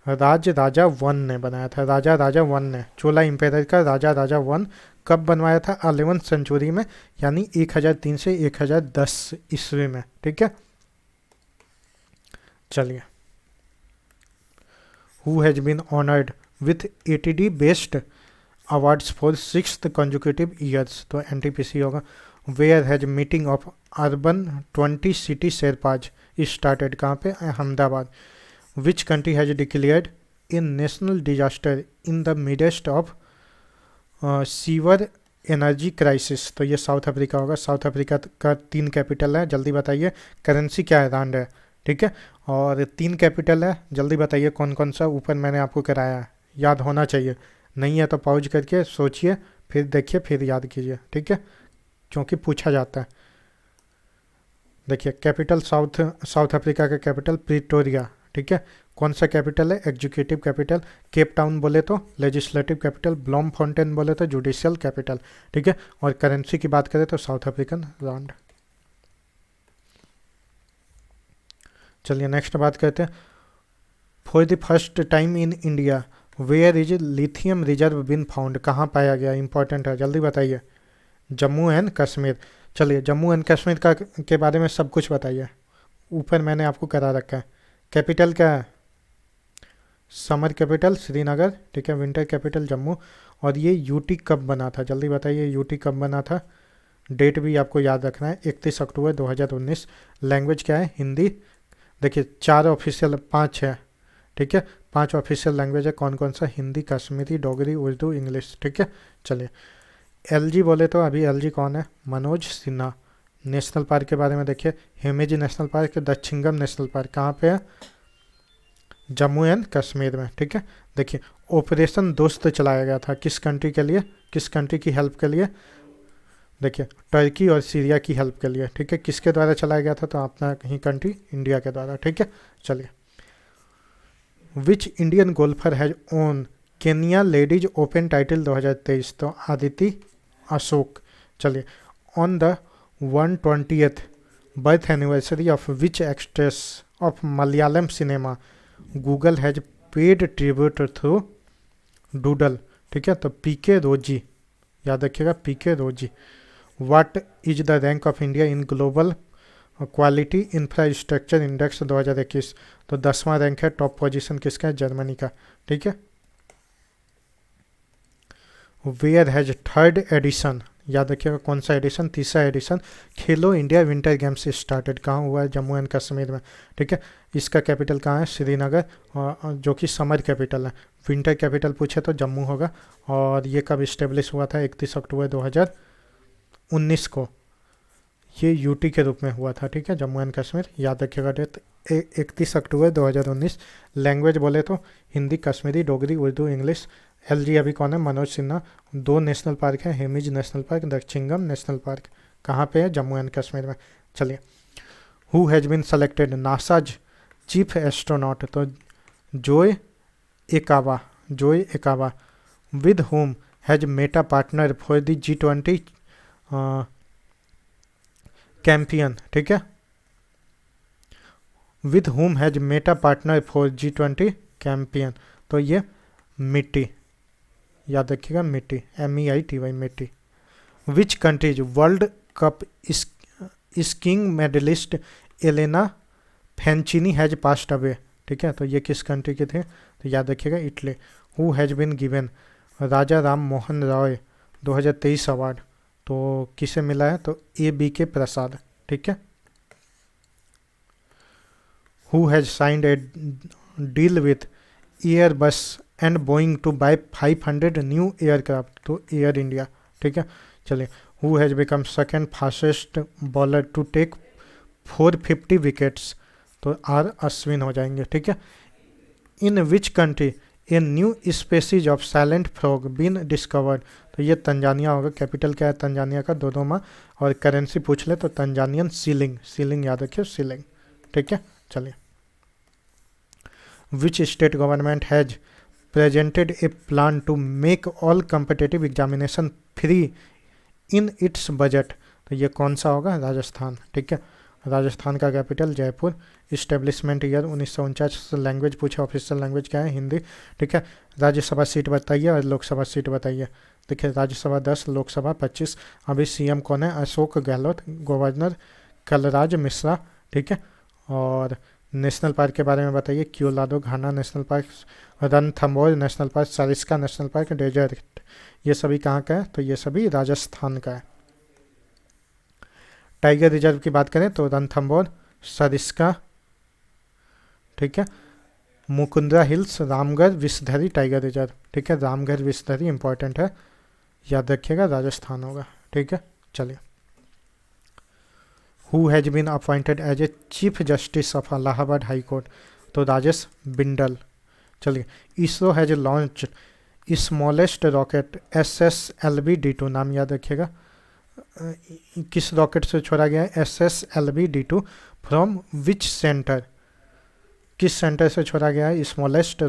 राजा 1 ने बनाया था। राजा 1 ने, चोला इम्पेरर का राजा 1 कब बनवाया था? 11वीं सेंचुरी में, यानी 1003 से 1010 ईस्वी में। ठीक है, चलिए। Who has been honoured with ATD based awards for 6th consecutive years? तो NTPC होगा। Where has meeting of urban 20 city sherpas started? कहाँ पे? Ahmedabad. Which country has declared in national disaster in the midst of severe energy crisis? तो ये South Africa होगा। South Africa का 3 capital है, जल्दी बताइए। करेंसी क्या है? रांड है। ठीक है, और 3 कैपिटल है, जल्दी बताइए कौन कौन सा? ऊपर मैंने आपको कराया है, याद होना चाहिए। नहीं है तो पॉज करके सोचिए, फिर देखिए, फिर याद कीजिए। ठीक है, क्योंकि पूछा जाता है। देखिए कैपिटल साउथ अफ्रीका का कैपिटल प्रिटोरिया। ठीक है, कौन सा कैपिटल है? Executive capital. केप टाउन बोले तो लेजिस्लेटिव कैपिटल। ब्लॉम फाउंटेन बोले तो जुडिशियल कैपिटल। ठीक है, और करेंसी की बात करें तो साउथ अफ्रीकन रांड। चलिए नेक्स्ट बात करते हैं। For the first time in India where is lithium reserve been found? कहाँ पाया गया? इंपॉर्टेंट है, जल्दी बताइए। जम्मू एंड कश्मीर। चलिए जम्मू एंड कश्मीर का के बारे में सब कुछ बताइए, ऊपर मैंने आपको करा रखा है। कैपिटल क्या है? Summer capital Srinagar. ठीक है, विंटर कैपिटल जम्मू। और ये यूटी कब बना था? जल्दी बताइए, यूटी कब बना था? डेट भी आपको याद रखना है, 31 अक्टूबर 2019। लैंग्वेज क्या है? हिंदी। देखिए 4 ऑफिशियल, 5 है। ठीक है, 5 ऑफिशियल लैंग्वेज है। कौन कौन सा? हिंदी, कश्मीरी, डोगरी, उर्दू, इंग्लिश। ठीक है, चलिए। LG बोले तो अभी LG कौन है? मनोज सिन्हा। नेशनल पार्क के बारे में देखिए, हेमेजी national park, Dachigam national park कहाँ पे है? जम्मू एंड कश्मीर में। ठीक है, देखिए ऑपरेशन दोस्त चलाया गया था, किस कंट्री के लिए? किस कंट्री की हेल्प के लिए? देखिए टर्की और सीरिया की हेल्प के लिए। ठीक है, किसके द्वारा चलाया गया था? तो अपना कहीं कंट्री इंडिया के द्वारा। ठीक है, चलिए। Which Indian golfer has own Kenya ladies open title 2023? तो आदिति अशोक। चलिए। On the 120th birth anniversary of which actress of Malayalam cinema Google has paid tribute through doodle? ठीक है, तो PK रोजी, याद रखिएगा, PK रोजी। What is the rank of India in global quality infrastructure index 2021? तो 10वां रैंक है। टॉप पोजीशन किसका है? जर्मनी का। ठीक है। वेयर हैज 3rd एडिशन, याद रखिएगा कौन सा एडिशन? 3रा एडिशन खेलो इंडिया विंटर गेम्स स्टार्टेड कहाँ हुआ है? जम्मू एंड कश्मीर में। ठीक है, इसका कैपिटल कहाँ है? श्रीनगर, जो कि समर कैपिटल है। विंटर कैपिटल पूछे तो जम्मू होगा। और ये कब इस्टेब्लिश हुआ था? 31 अक्टूबर 2019 को। ये यूटी के रूप में हुआ था। ठीक है, जम्मू एंड कश्मीर, याद रखिएगा डेट 31 अक्टूबर 2019। लैंग्वेज बोले तो हिंदी, कश्मीरी, डोगरी, उर्दू, इंग्लिश। LG अभी कौन है? मनोज सिन्हा। 2 नेशनल पार्क है, Hemis national park, Dachigam national park. कहाँ पे है? जम्मू एंड कश्मीर में। चलिए। Who has been selected NASA's chief astronaut? तो Joe Acaba with whom has Meta partnered for the G20 campaign, ठीक है, with whom has Meta partnered for G20 campaign. तो ये मिट्टी, याद रखिएगा MeitY, MEITY MeitY. Which country's world cup skiing medallist Elena Fanchini has passed away, ठीक है, तो ये किस कंट्री के थे, तो याद रखिएगा Italy. Who has been given Raja Ram Mohan Roy 2023 award, तो किसे मिला है, तो ABK प्रसाद, ठीक है। Who has signed a deal with Airbus and Boeing to buy 500 new aircraft, तो एयर इंडिया, ठीक है। चलिए, who has become second fastest bowler to take 450 wickets, तो R अश्विन हो जाएंगे, ठीक है। In which country a new species of silent frog been discovered, तो ये तंजानिया होगा। कैपिटल क्या है तंजानिया का, दोदोमा, और करेंसी पूछ ले तो तंजानियन सीलिंग याद रखिए, सीलिंग, ठीक है। चलिए, which state government has presented a plan to make all competitive examination free in its budget, तो ये कौन सा होगा, राजस्थान, ठीक है। राजस्थान का capital Jaipur. Establishment year 1949। Language पूछा, ऑफिशियल लैंग्वेज क्या है, हिंदी, ठीक है। राज्यसभा सीट बताइए और लोकसभा सीट बताइए। देखिए, राज्यसभा 10, लोकसभा 25। अभी CM कौन है, अशोक गहलोत। गवर्नर कलराज मिश्रा, ठीक है। और नेशनल पार्क के बारे में बताइए, Keoladeo Ghana national park, Ranthambore national park, Sariska national park, desert, ये सभी कहाँ का है, तो ये सभी राजस्थान का है। टाइगर रिजर्व की बात करें तो रणथंभौर, सरिस्का, ठीक है, Mukundra hills, Ramgarh, Vishdhari tiger reserve, ठीक है। रामगढ़ विषधरी इंपॉर्टेंट है, याद रखिएगा, राजस्थान होगा, ठीक है। चलिए, who has been appointed as a chief justice of Allahabad high court, तो राजेश बिंडल। चलिए, ISRO has launch smallest rocket SSLV-D2, नाम याद रखिएगा, किस रॉकेट से छोड़ा गया है, SSLV-D2 फ्रॉम विच सेंटर, किस सेंटर से छोड़ा गया है स्मॉलेस्ट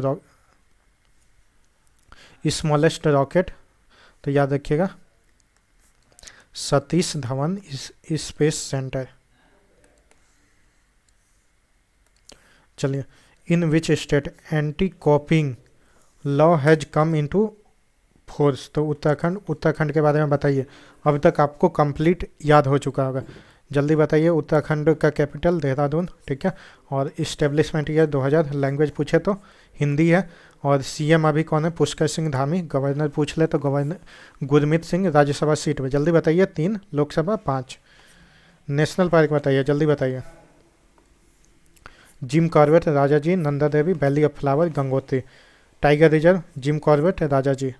रॉकेट, तो याद रखिएगा सतीश धवन स्पेस सेंटर। चलिए, in which state anti copying law has come into force, तो उत्तराखंड के बारे में बताइए। अभी तक आपको कंप्लीट याद हो चुका होगा, जल्दी बताइए। उत्तराखंड का कैपिटल देहरादून, ठीक है। और इस्टेब्लिशमेंट ईयर 2000। लैंग्वेज पूछे तो हिंदी है। और CM अभी कौन है, पुष्कर सिंह धामी। गवर्नर पूछ ले तो गवर्नर गुरमीत सिंह। राज्यसभा सीट में जल्दी बताइए, 3, लोकसभा 5। नेशनल पार्क बताइए, जल्दी बताइए। Jim Corbett, Rajaji, Nanda Devi, valley of flower, Gangotri. Tiger reserve, Jim Corbett, Rajaji,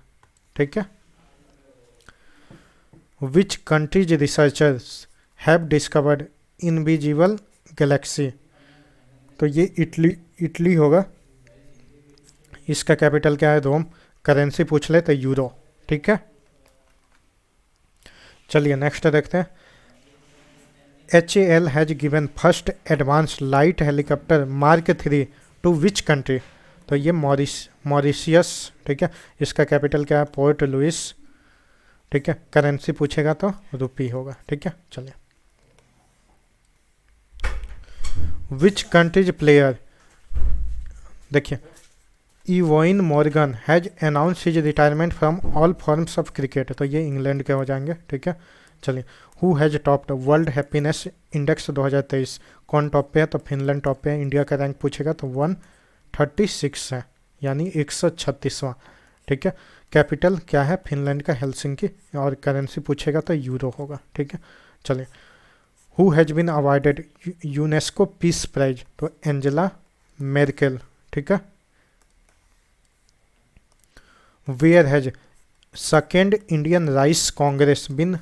ठीक है। Which countries researchers have discovered invisible galaxy, तो ये इटली होगा। इसका कैपिटल क्या है, रोम। करेंसी पूछ ले तो यूरो, ठीक है। चलिए, नेक्स्ट देखते हैं। HAL has given first advance light helicopter Mark 3 to which country, तो ये मॉरिशियस, ठीक है। इसका कैपिटल क्या है, पोर्ट लुइस, ठीक है। करेंसी पूछेगा तो रुपी होगा, ठीक है। चलिए, विच कंट्रीज प्लेयर, देखिए, Eoin Morgan has announce his retirement from all forms of cricket, तो ये इंग्लैंड के हो जाएंगे, ठीक है। चलिए, who has topped world happiness index 2023, कौन टॉप पे है, तो फिनलैंड टॉप पे है। इंडिया का रैंक पूछेगा तो 136 है, यानी 136वां, ठीक है। कैपिटल क्या है, फिनलैंड का हेलसिंकी। और करेंसी पूछेगा तो यूरो होगा, ठीक है। चलिए, who has been awarded UNESCO peace prize, तो एंजेला मेर्केल, ठीक है। Where has second Indian rice congress been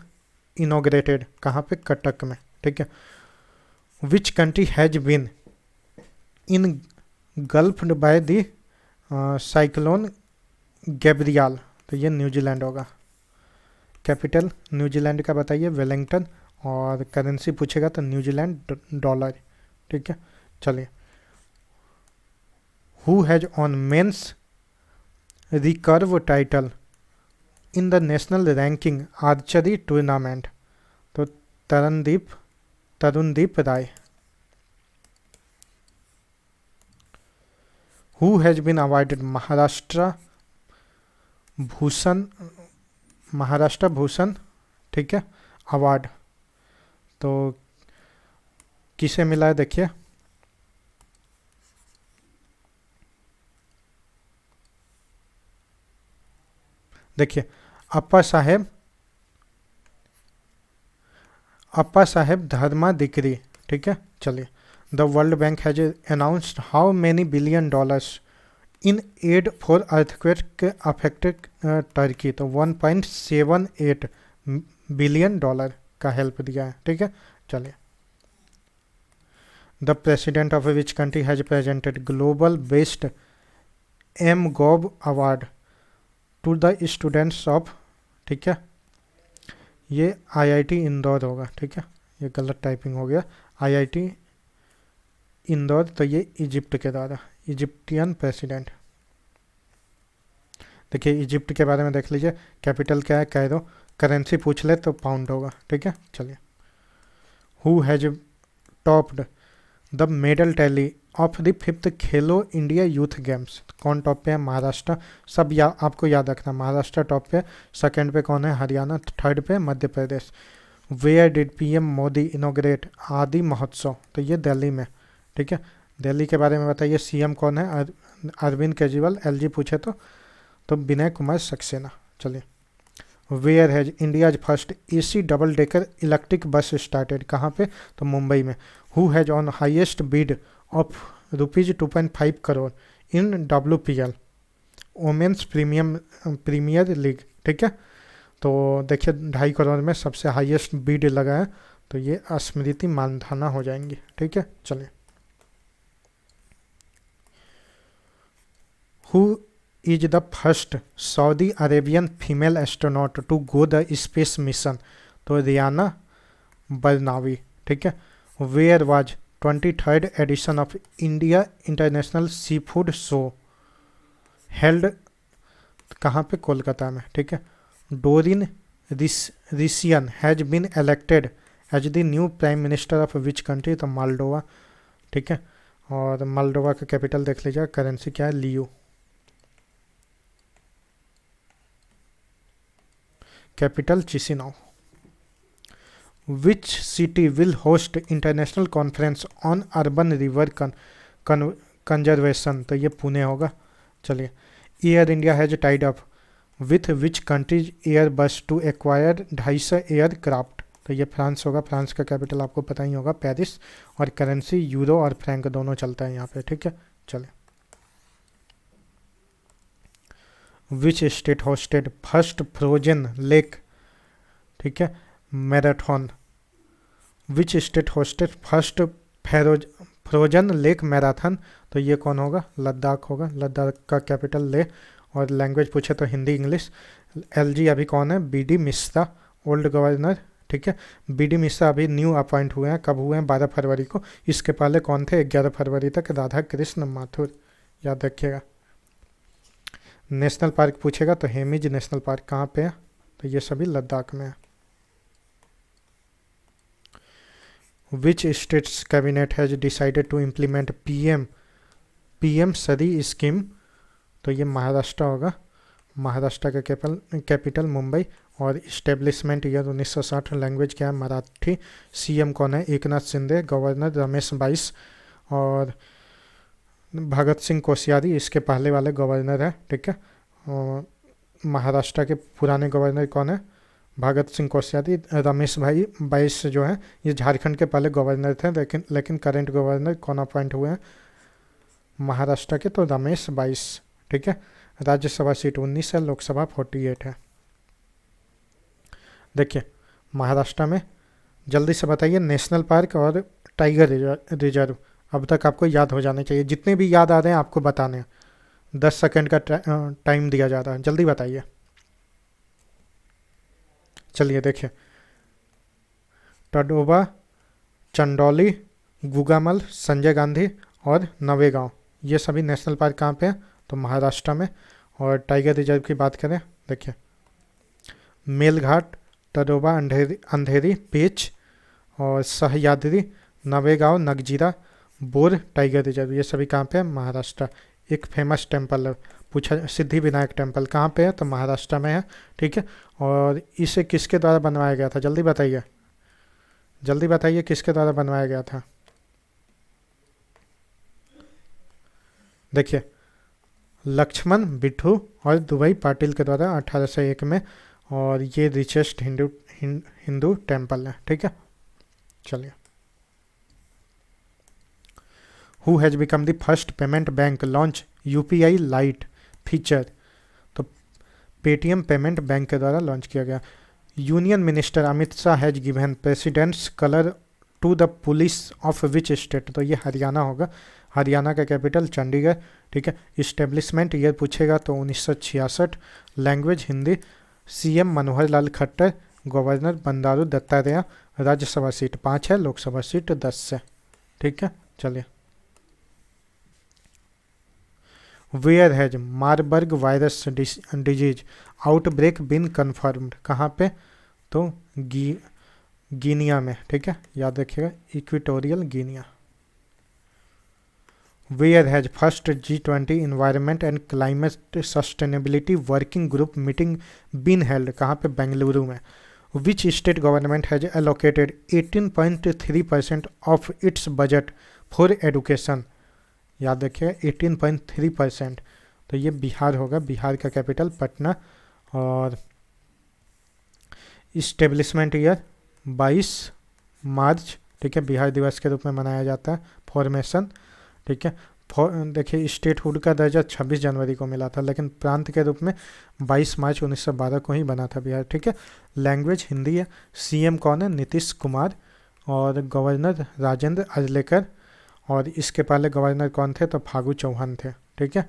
inaugurated, कहाँ पे, कटक में, ठीक है। Which country has been in gulfed by the cyclone Gabriel, तो ये न्यूजीलैंड होगा। कैपिटल न्यूजीलैंड का बताइए, वेलिंगटन। और करेंसी पूछेगा तो न्यूजीलैंड डॉलर, ठीक है। चलिए, who has won men's recurve title in the national ranking archery tournament? तो Tarundeep Rai. Who has been awarded Maharashtra Bhushan, ठीक है, अवार्ड। तो किसे मिला है देखिए, देखिए अप्पा साहेब धर्मा दिकरी, ठीक है। चलिए, the world bank has announced how many billion dollars in aid for earthquake affected Turkey? तो 1.78 बिलियन डॉलर का हेल्प दिया है, ठीक है। चलिए, the president of which country has presented global best mGov award to the students of, ठीक है, ये आईआईटी इंदौर होगा, ठीक है, ये गलत टाइपिंग हो गया, आईआईटी इंदौर। तो ये इजिप्ट के द्वारा, इजिप्टियन प्रेसिडेंट। देखिए, इजिप्ट के बारे में देख लीजिए, कैपिटल क्या है, कायरो, करेंसी पूछ ले तो पाउंड होगा, ठीक है। चलिए, who has topped the medal tally of the 5th Khelo India youth games? कौन टॉप पे है? महाराष्ट्र। सब आपको याद रखना, महाराष्ट्र टॉप पे, सेकंड पे कौन है? हरियाणा, थर्ड पे Madhya Pradesh. Where did PM Modi inaugurate Aadi Mahotsav? तो ये दिल्ली में, ठीक है। दिल्ली के बारे में बताइए, सीएम कौन है? अरविंद केजरीवाल। एलजी पूछे तो विनय कुमार सक्सेना। चलिए, where has India's first AC double decker electric bus started? कहाँ पे? तो मुंबई में। Who has won highest bid of ₹2.5 crore in WPL women's premier league, ठीक है। तो देखिए, 2.5 करोड़ में सबसे हाईएस्ट बिड लगा है, तो ये स्मृति मानधना हो जाएंगी, ठीक है। चलिए, who is the first Saudi Arabian female astronaut to go the space mission? तो रियाना बरनावी, ठीक है। Where was 23rd edition of India International sea food show held? कहाँ पे? कोलकाता में, ठीक है। Dorin Recean has been elected as the new prime minister of which country? तो Moldova, ठीक है। और मालडोवा का कैपिटल देख लीजिए, करेंसी क्या है? Leu. Capital Chisinau. Which city will host international conference on urban river conservation? तो ये पुणे होगा। चलिए, Air India has tied up with which countries Airbus to acquire 250 aircraft? तो ये फ्रांस होगा। फ्रांस का कैपिटल आपको पता ही होगा, पेरिस। और करेंसी यूरो और फ्रैंक दोनों चलता है यहाँ पे, ठीक है। चलिए, which state hosted first frozen lake, ठीक है, marathon? Which state hosted first frozen lake marathon? तो ये कौन होगा? लद्दाख होगा। लद्दाख का कैपिटल ले। और लैंग्वेज पूछे तो हिंदी, इंग्लिश। एलजी अभी कौन है? बीडी मिश्रा, ओल्ड गवर्नर, ठीक है। बीडी मिश्रा अभी न्यू अपॉइंट हुए हैं। कब हुए हैं? 12 फरवरी को। इसके पहले कौन थे? 11 फरवरी तक राधा कृष्ण माथुर, याद रखिएगा। नेशनल पार्क पूछेगा तो हेमिज नेशनल पार्क कहाँ पे है? तो ये सभी लद्दाख में है। Which state's cabinet has decided to implement PM Shri scheme? तो ये महाराष्ट्र होगा। महाराष्ट्र का कैपिटल मुंबई। और इस्टेब्लिशमेंट ईयर 1960। लैंग्वेज क्या है? मराठी। सीएम कौन है? एकनाथ शिंदे। गवर्नर रमेश बाइस। और भगत सिंह कोश्यारी इसके पहले वाले गवर्नर है, ठीक है। और महाराष्ट्र के पुराने गवर्नर कौन है? भगत सिंह कोश्यारी। रमेश भाई बाइस जो है ये झारखंड के पहले गवर्नर थे, लेकिन करंट गवर्नर कौन अपॉइंट हुए हैं महाराष्ट्र के? तो रमेश बाइस, ठीक है। राज्यसभा सीट 19 है, लोकसभा 48 है। देखिए, महाराष्ट्र में जल्दी से बताइए नेशनल पार्क और टाइगर रिजर्व। अब तक आपको याद हो जाने चाहिए, जितने भी याद आ रहे हैं आपको बताने हैं। 10 सेकंड का टाइम दिया जा रहा है, जल्दी बताइए। चलिए, देखिए, टडोबा, चंदौली, गुगामल, संजय गांधी और नवेगांव, ये सभी नेशनल पार्क कहाँ पे हैं, तो महाराष्ट्र में। और टाइगर रिजर्व की बात करें, देखिए मेलघाट, तडोबा, अंधेरी अंधेरी, पेंच और सह्याद्री, नवेगांव, नगजीरा, बोर टाइगर रिजर्व, ये सभी कहाँ पे है, महाराष्ट्र। एक फेमस टेम्पल है, पूछा सिद्धि विनायक टेम्पल कहाँ पे है, तो महाराष्ट्र में है, ठीक है। और इसे किसके द्वारा बनवाया गया था, जल्दी बताइए, जल्दी बताइए किसके द्वारा बनवाया गया था। देखिए लक्ष्मण बिट्ठू और दुबई पाटिल के द्वारा 1801 में। और ये रिचेस्ट हिंदू टेम्पल है, ठीक है। चलिए, who has become the first payment bank launch UPI lite feature, तो पेटीएम पेमेंट बैंक के द्वारा लॉन्च किया गया। Union minister Amit Shah has given president's colour to the police of which state, तो ये हरियाणा होगा। हरियाणा का कैपिटल चंडीगढ़, ठीक है। इस्टेब्लिशमेंट ईयर पूछेगा तो 1966। Language Hindi. CM Manohar Lal Khattar, governor Bandaru Dattatreya. Rajya Sabha seat 5 है, लोकसभा सीट 10 है, ठीक है। चलिए, where has Marburg virus disease outbreak been confirmed, कहाँ पे, तो गिनिया में, ठीक है, याद रखिएगा, Equatorial Guinea. Where has first G20 environment and climate sustainability working group meeting been held, कहाँ पे, बेंगलुरु में। Which state government has allocated 18.3% of its budget for education, याद रखिएगा 18.3%, तो ये बिहार होगा। बिहार का कैपिटल पटना। और इस्टेब्लिशमेंट ईयर 22 मार्च, ठीक है, बिहार दिवस के रूप में मनाया जाता है। फॉर्मेशन, ठीक है। देखिए स्टेटहुड का दर्जा 26 जनवरी को मिला था, लेकिन प्रांत के रूप में 22 मार्च 1912 को ही बना था बिहार, ठीक है। लैंग्वेज हिंदी है। सीएम कौन है, नीतीश कुमार। और गवर्नर राजेंद्र अर्लेकर। और इसके पहले गवर्नर कौन थे, तो फागू चौहान थे, ठीक है।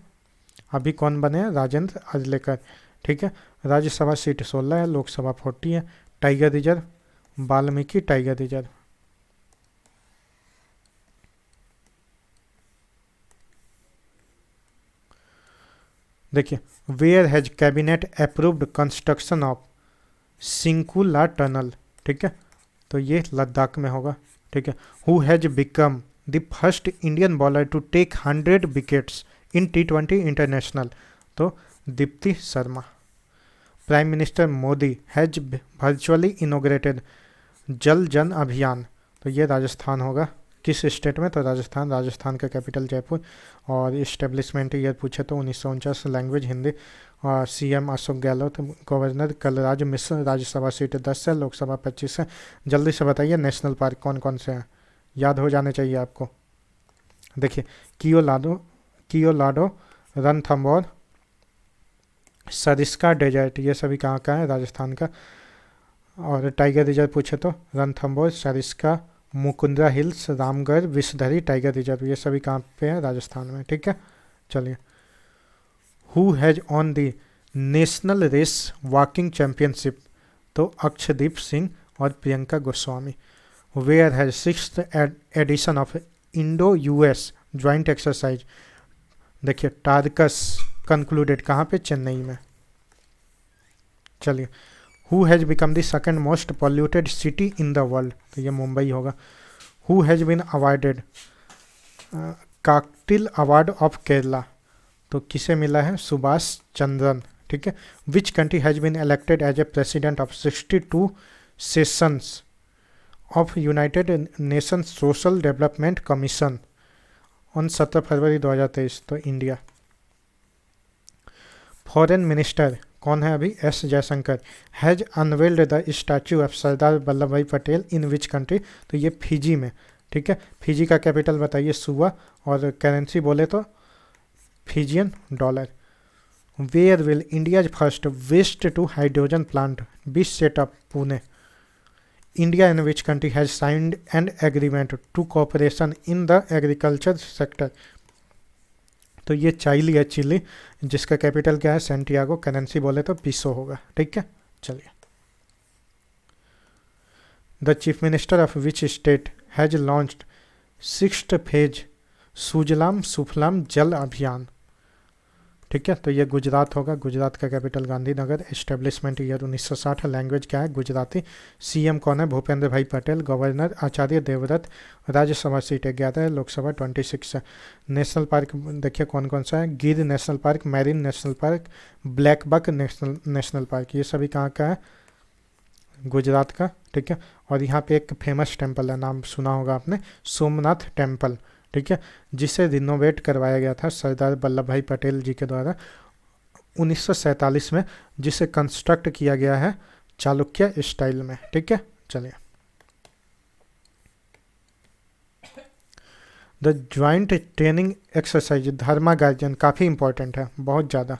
अभी कौन बने हैं, राजेंद्र अर्लेकर, ठीक है। राज्यसभा सीट 16 है, लोकसभा 40 है। Tiger reserve, Valmiki tiger reserve. देखिए, where has cabinet approved construction of Shinkula tunnel, ठीक है, तो ये लद्दाख में होगा, ठीक है। Who has become the first Indian bowler to take 100 wickets in T20 international, तो Deepti Sharma. Prime minister Modi has virtually inaugurated Jal Jan अभियान, तो ये राजस्थान होगा। किस स्टेट में, तो राजस्थान। राजस्थान का कैपिटल जयपुर। और इस्टेब्लिशमेंट ईयर पूछे तो 1949। लैंग्वेज हिंदी। और CM Ashok Gehlot. Governor Kalraj Mishra. Rajya Sabha seat 10 है, लोकसभा 25 है। जल्दी से बताइए नेशनल पार्क कौन कौन से हैं, याद हो जाने चाहिए आपको। देखिए कियोलाडो, रणथंबोर, सरिस्का डेजर्ट, ये सभी कहाँ का है, राजस्थान का। और टाइगर रिजर्व पूछे तो Ranthambore, Sariska, Mukundra hills, Ramgarh, Vishdhari tiger reserve, ये सभी कहाँ पे हैं, राजस्थान में, ठीक है। चलिए, who has won the national race walking championship, तो अक्षदीप सिंह और Priyanka Goswami. Where has 6th edition of Indo US joint exercise, देखिए टार्कस कंक्लूडेड, कहाँ पे, चेन्नई में। चलिए, who has become the second most polluted city in the world, तो ये मुंबई होगा। हु हैज बीन अवार्डेड काकटिल अवार्ड ऑफ केरला, तो किसे मिला है, सुभाष चंद्रन, ठीक है। Which country has been elected as a president of 62 sessions of United Nations social development commission on 17 February 2023, तो इंडिया। फॉरेन मिनिस्टर कौन है अभी, S Jaishankar. Has unveiled the statue of Sardar Vallabh Bhai Patel in which country, तो ये फिजी में, ठीक है। Fiji का कैपिटल बताइए, सुआ। और करेंसी बोले तो Fijian dollar. Where will India's first waste to hydrogen plant be set up, Pune. India and which country has signed an agreement to cooperation in the agriculture sector, तो ये चाइली है, chilli, जिसका capital क्या है, Santiago. Currency बोले तो पीसो होगा, ठीक है। चलिए, the chief minister of which state has launched 6th phase Sujalam Sufalam Jal Abhiyan, ठीक है। तो ये गुजरात होगा, गुजरात का capital Gandhinagar. Establishment year 1960। Language क्या है? गुजराती। सीएम कौन है? भूपेंद्र भाई पटेल। गवर्नर आचार्य देवव्रत। राज्यसभा सीट 11 है, लोकसभा 26 है। नेशनल पार्क देखिए कौन कौन सा है? Gir national park, marine national park, blackbuck national park. ये सभी कहाँ का है? गुजरात का, ठीक है। और यहाँ पे एक फेमस टेम्पल है, नाम सुना होगा आपने, सोमनाथ टेम्पल, ठीक है, जिसे रिनोवेट करवाया गया था सरदार वल्लभ भाई पटेल जी के द्वारा 1947 में, जिसे कंस्ट्रक्ट किया गया है चालुक्य स्टाइल में, ठीक है। चलिए, the joint training exercise Dharma guardian काफ़ी इंपॉर्टेंट है, बहुत ज़्यादा।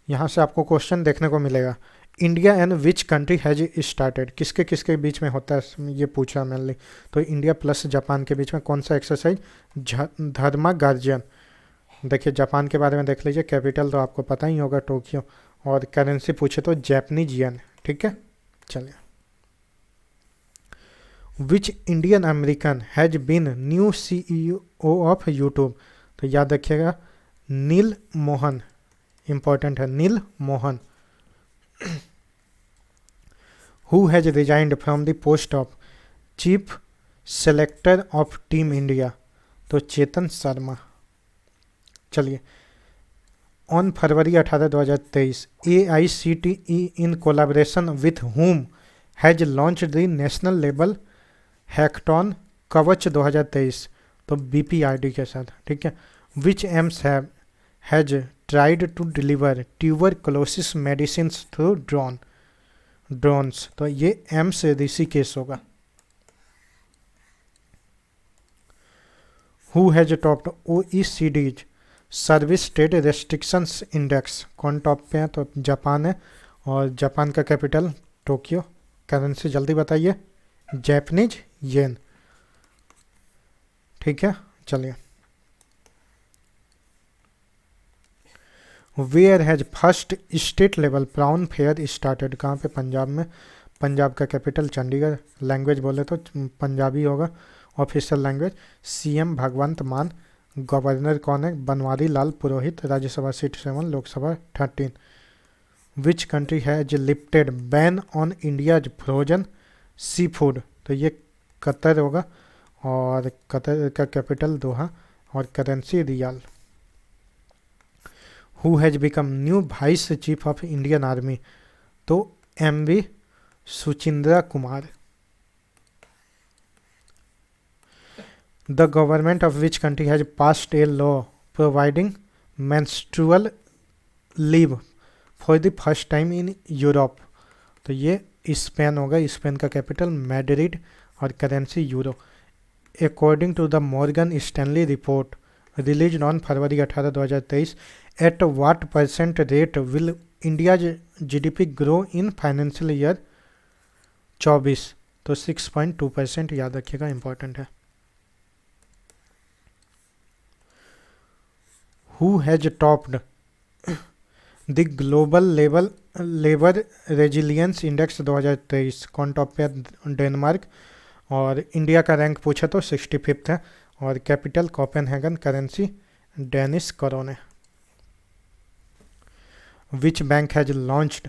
यहाँ से आपको क्वेश्चन देखने को मिलेगा। India and which country has started, किसके किसके बीच में होता है ये पूछा मैंने। तो इंडिया प्लस जापान के बीच में कौन सा एक्सरसाइज? धर्मा गार्जियन। देखिए जापान के बारे में देख लीजिए, कैपिटल तो आपको पता ही होगा टोक्यो, और करेंसी पूछे तो जापानीज येन, ठीक है। चलिए, which Indian American has been new CEO of YouTube, तो याद रखिएगा नील मोहन, इंपॉर्टेंट है, नील Mohan. Who has resigned from the post of Chief Selector of Team India, तो चेतन शर्मा। चलिए, on February 18, 2023 AICTE in collaboration with whom has launch the national level hackathon Kavach 2023, तो BPRD के साथ, ठीक है। Which AIIMS has tried to deliver tuberculosis medicine through drones, तो ये AIIMS Rishikesh होगा। Who has topped OECD's service trade restrictions index, कौन top पे है? तो जापान है, और जापान का कैपिटल टोक्यो। करेंसी जल्दी बताइए? जापानीज येन, ठीक है। चलिए, where has first state level prawn fair started, कहाँ पे? पंजाब में। पंजाब का कैपिटल चंडीगढ़। लैंग्वेज बोले तो पंजाबी होगा। ऑफिशियल लैंग्वेज CM भगवंत मान। गवर्नर कौन है? Banwari Lal Purohit. Rajya Sabha seat 7, Lok Sabha 13। Which country has lifted ban on India's frozen sea food, तो ये कतर होगा, और कतर का कैपिटल दोहा, और currency riyal. Who has become new vice chief of Indian army, तो MV Suchindra Kumar. The government of which country has passed a law providing menstrual leave for the first time in Europe, तो ये Spain होगा। Spain का capital Madrid, और currency euro. According to the Morgan Stanley report release on February 18, 2023 at what % rate will India's GDP grow in financial year 24, तो 6.2%, याद रखिएगा, important है। Who has topped the global labour resilience index 2023, कौन top पे है? Denmark. और India का rank पूछे तो 65 है, और capital Copenhagen. Currency Danish krone. Which bank has launched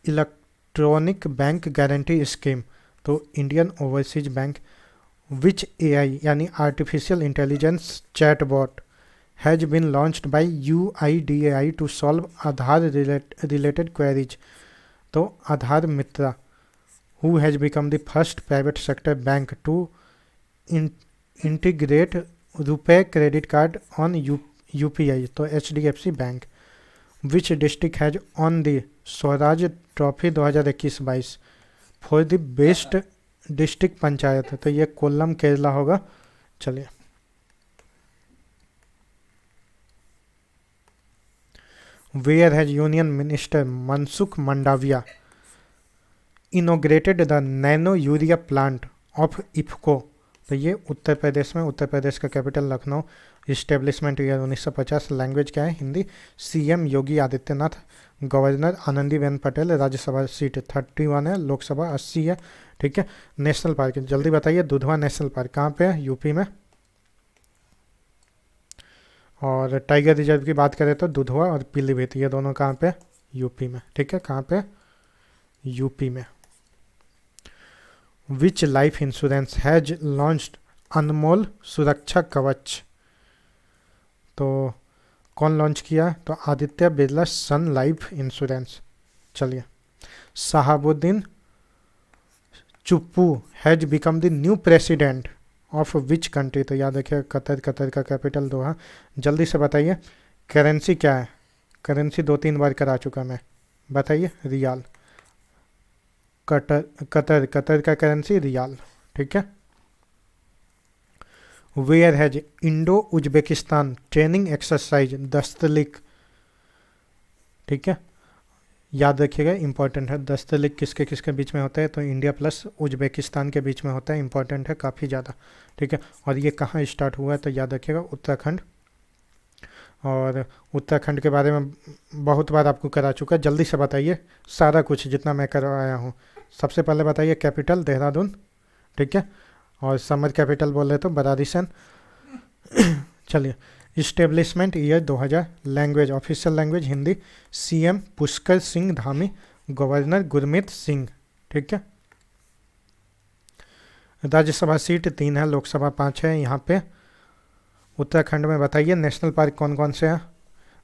electronic bank guarantee scheme, तो Indian overseas bank. Which AI यानी artificial intelligence chatbot has been launched by UIDAI to solve Aadhaar related queries, तो Aadhaar Mitra. Who has become the first private sector bank to integrate RuPay credit card on UPI, तो HDFC bank. Which district has won the Swaraj trophy 2021-22 for the best district panchayat, तो ये कोल्लम केरला होगा। चलिए, where has union minister Mansukh Mandaviya inaugurated the nano urea plant of IFFCO, तो ये उत्तर प्रदेश में। उत्तर प्रदेश का capital Lucknow. Establishment year 1950। Language क्या है? Hindi. CM Yogi Adityanath. Governor Anandiben Patel. Rajya Sabha seat 31 है, लोकसभा 80 है, ठीक है। नेशनल पार्क जल्दी बताइए? दुधवा नेशनल पार्क कहाँ पे है? यूपी में। और टाइगर रिजर्व की बात करें तो दुधवा और पीलीभीत, ये दोनों कहाँ पे? यूपी में, ठीक है, कहाँ पे? यूपी में। Which life insurance has launched Anmol Suraksha Kavach, तो कौन लॉन्च किया? तो Aditya Birla sun life insurance. चलिए, Shahabuddin Chuppu has become the new president of which country, तो याद रखिए कतर, कतर का कैपिटल दोहा। जल्दी से बताइए करेंसी क्या है? करेंसी 2-3 बार करा चुका मैं, बताइए। रियाल। कतर, कतर, कतर का करेंसी रियाल, ठीक है। Where has Indo Uzbekistan training exercise Dustlik, ठीक है, याद रखिएगा, इंपॉर्टेंट है। दस्तलिक किसके किसके बीच में होता है? तो इंडिया प्लस उज्बेकिस्तान के बीच में होता है, इंपॉर्टेंट है काफ़ी ज़्यादा, ठीक है। और ये कहाँ स्टार्ट हुआ है? तो याद रखिएगा उत्तराखंड। और उत्तराखंड के बारे में बहुत बार आपको करा चुका है। जल्दी से बताइए सारा कुछ जितना मैं करवाया हूँ। सबसे पहले बताइए कैपिटल देहरादून, ठीक है, और समर कैपिटल बोल रहे तो बरादिसन। चलिए, establishment year 2000, language official language Hindi, CM Pushkar Singh Dhami, governor Gurmeet Singh, ठीक है। राज्यसभा सीट 3 है, लोकसभा 5 है। यहाँ पे उत्तराखंड में बताइए नेशनल पार्क कौन कौन से हैं?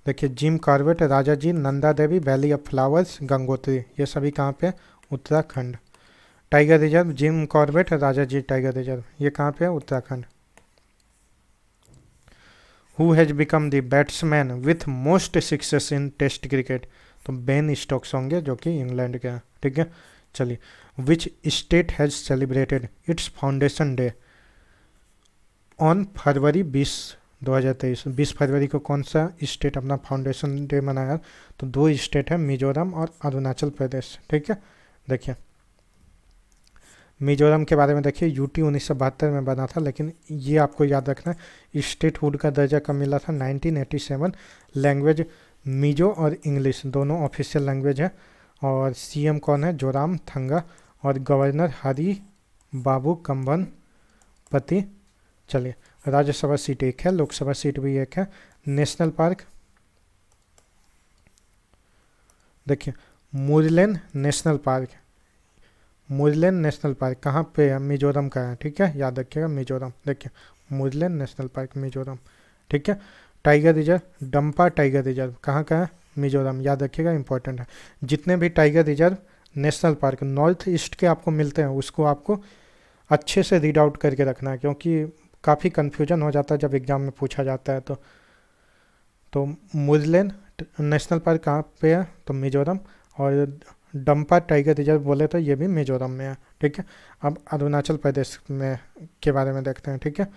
देखिए, Jim Corbett, Rajaji, Nanda Devi, valley of flowers, Gangotri, ये सभी कहाँ पे? Uttarakhand. Tiger reserve, Jim Corbett, Rajaji tiger reserve, ये कहाँ पे है? Uttarakhand. Who has become the batsman with most success in test cricket, तो बेन स्टोक्स होंगे जो कि इंग्लैंड के हैं, ठीक है। चलिए, which state has celebrated its foundation day on February 20, 2023? 20 फरवरी को कौन सा स्टेट अपना फाउंडेशन डे मनाया? तो 2 स्टेट है, मिजोरम और अरुणाचल प्रदेश, ठीक है। देखिए, मिजोरम के बारे में देखिए, यूटी 1972 में बना था, लेकिन ये आपको याद रखना है स्टेटहुड का दर्जा कब मिला था? 1987। लैंग्वेज मिजो और इंग्लिश दोनों ऑफिशियल लैंग्वेज है। और सीएम कौन है? जोराम थंगा। और गवर्नर हरी बाबू कंबन पति। चलिए, राज्यसभा सीट 1 है, लोकसभा सीट भी 1 है। नेशनल पार्क देखिए, Murlen national park, Murlen national park कहाँ पे है? मिजोरम का है, ठीक है, याद रखिएगा मिजोरम। देखिए, मुरलेन नेशनल पार्क मिजोरम, ठीक है। Tiger reserve, Dampa tiger reserve कहाँ का है? मिजोरम, याद रखिएगा, इंपॉर्टेंट है। जितने भी tiger reserve national park north east के आपको मिलते हैं उसको आपको अच्छे से रीड आउट करके रखना है, क्योंकि काफ़ी कन्फ्यूजन हो जाता है जब एग्ज़ाम में पूछा जाता है। तो मुरलेन नेशनल पार्क कहाँ पे है? तो मिजोरम। और डंपा टाइगर रिजर्व बोले तो ये भी मिजोरम में है, ठीक है। अब अरुणाचल प्रदेश में के बारे में देखते हैं, ठीक है।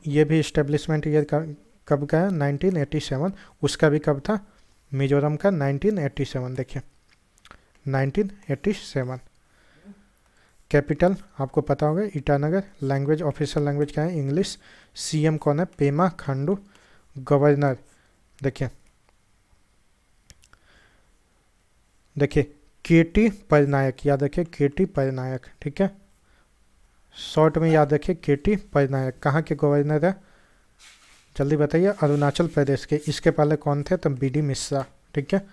ये भी इस्टेब्लिशमेंट ईयर कब का है? 1987। उसका भी कब था? मिजोरम का 1987, देखिए 1987। कैपिटल आपको पता होगा ईटानगर। लैंग्वेज ऑफिशियल लैंग्वेज क्या है? इंग्लिश। सीएम कौन है? पेमा खांडू। गवर्नर देखिए केटी पटनायक, याद रखिए केटी पटनायक, ठीक है, शॉर्ट में याद रखिए केटी पटनायक। कहाँ के गवर्नर है? जल्दी बताइए। अरुणाचल प्रदेश के। इसके पहले कौन थे? तो बीडी मिश्रा, ठीक है।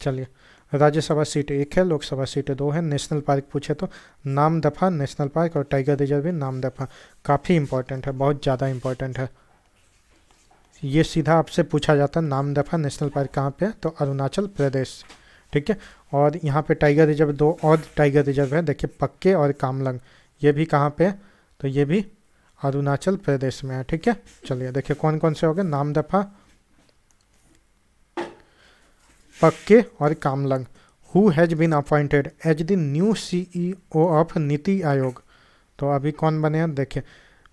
चलिए, राज्यसभा सीट 1 है, लोकसभा सीट 2 है। नेशनल पार्क पूछे तो नाम दफा नेशनल पार्क और टाइगर रिजर्व भी नाम दफा, काफ़ी इंपॉर्टेंट है, बहुत ज़्यादा इंपॉर्टेंट है। ये सीधा आपसे पूछा जाता है नाम दफा नेशनल पार्क कहाँ पे है? तो अरुणाचल प्रदेश, ठीक है। और यहाँ पे टाइगर रिजर्व 2 और टाइगर रिजर्व है, देखिए पक्के और कामलंग, ये भी कहाँ पे है? तो ये भी अरुणाचल प्रदेश में है, ठीक है। चलिए, देखिए कौन कौन से हो गए? नाम दफा, पक्के और Kamlang. Who has been appointed as the new CEO of NITI Aayog, तो अभी कौन बने हैं? देखिए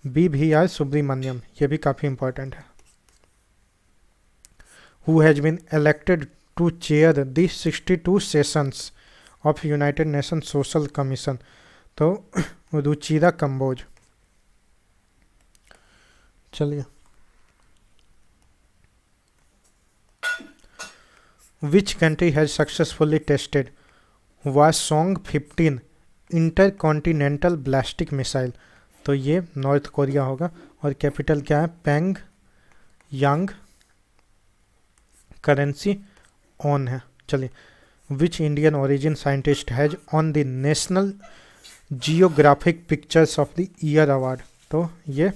BVR सुब्रमण्यम, ये भी काफ़ी इंपॉर्टेंट है। Who has been elected to chair the 62 sessions of United Nation social commission, तो रुचिरा कंबोज। चलिए, which country has successfully tested Hwasong 15 intercontinental ballistic missile, तो ये नॉर्थ कोरिया होगा। और कैपिटल क्या है? पैंग यांग करेंसी ऑन है। चलिए, which Indian origin scientist has won the national geographic pictures of the year award, तो ये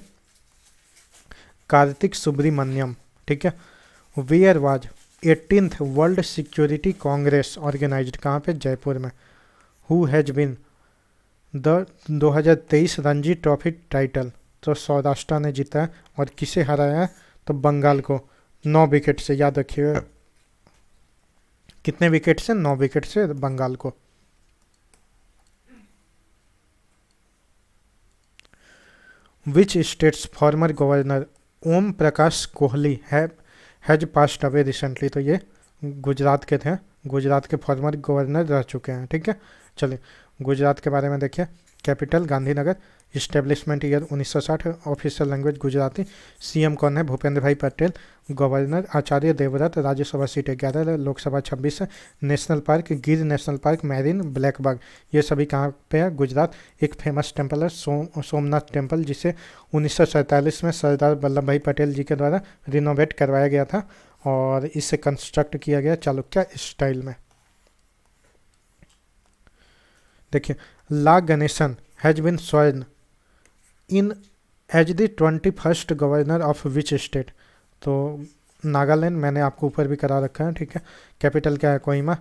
कार्तिक सुब्रमण्यम, ठीक है। Where was 18th world security congress organised, कहाँ पे, जयपुर में। Who has won the 2023 Ranji trophy title, तो सौराष्ट्र ने जीता है, और किसे हराया है, तो बंगाल को 9 विकेट से, याद रखिए कितने विकेट से, 9 विकेट से बंगाल को। Which state's former governor Om Prakash Kohli has passed away recently, तो ये गुजरात के थे, गुजरात के फॉर्मर गवर्नर रह चुके हैं, ठीक है। चलिए, गुजरात के बारे में देखिए। Capital Gandhinagar, establishment year 1960, official language Gujarati, CM कौन है, भूपेंद्र भाई पटेल, गवर्नर आचार्य देवव्रत, राज्यसभा सीट 11, लोकसभा 26 है। नेशनल पार्क गिर नेशनल पार्क, मैरिन, ब्लैकबक, ये सभी कहाँ पे है, गुजरात। एक फेमस टेम्पल है सोमनाथ टेम्पल, जिसे 1947 में सरदार वल्लभ भाई पटेल जी के द्वारा रिनोवेट करवाया गया था, और इसे कंस्ट्रक्ट किया गया चालुक्य स्टाइल में। देखिए, La Ganesan has been sworn in as the 21st governor of which state, तो नागालैंड, मैंने आपको ऊपर भी करा रखा है, ठीक है। कैपिटल क्या है, कोहिमा।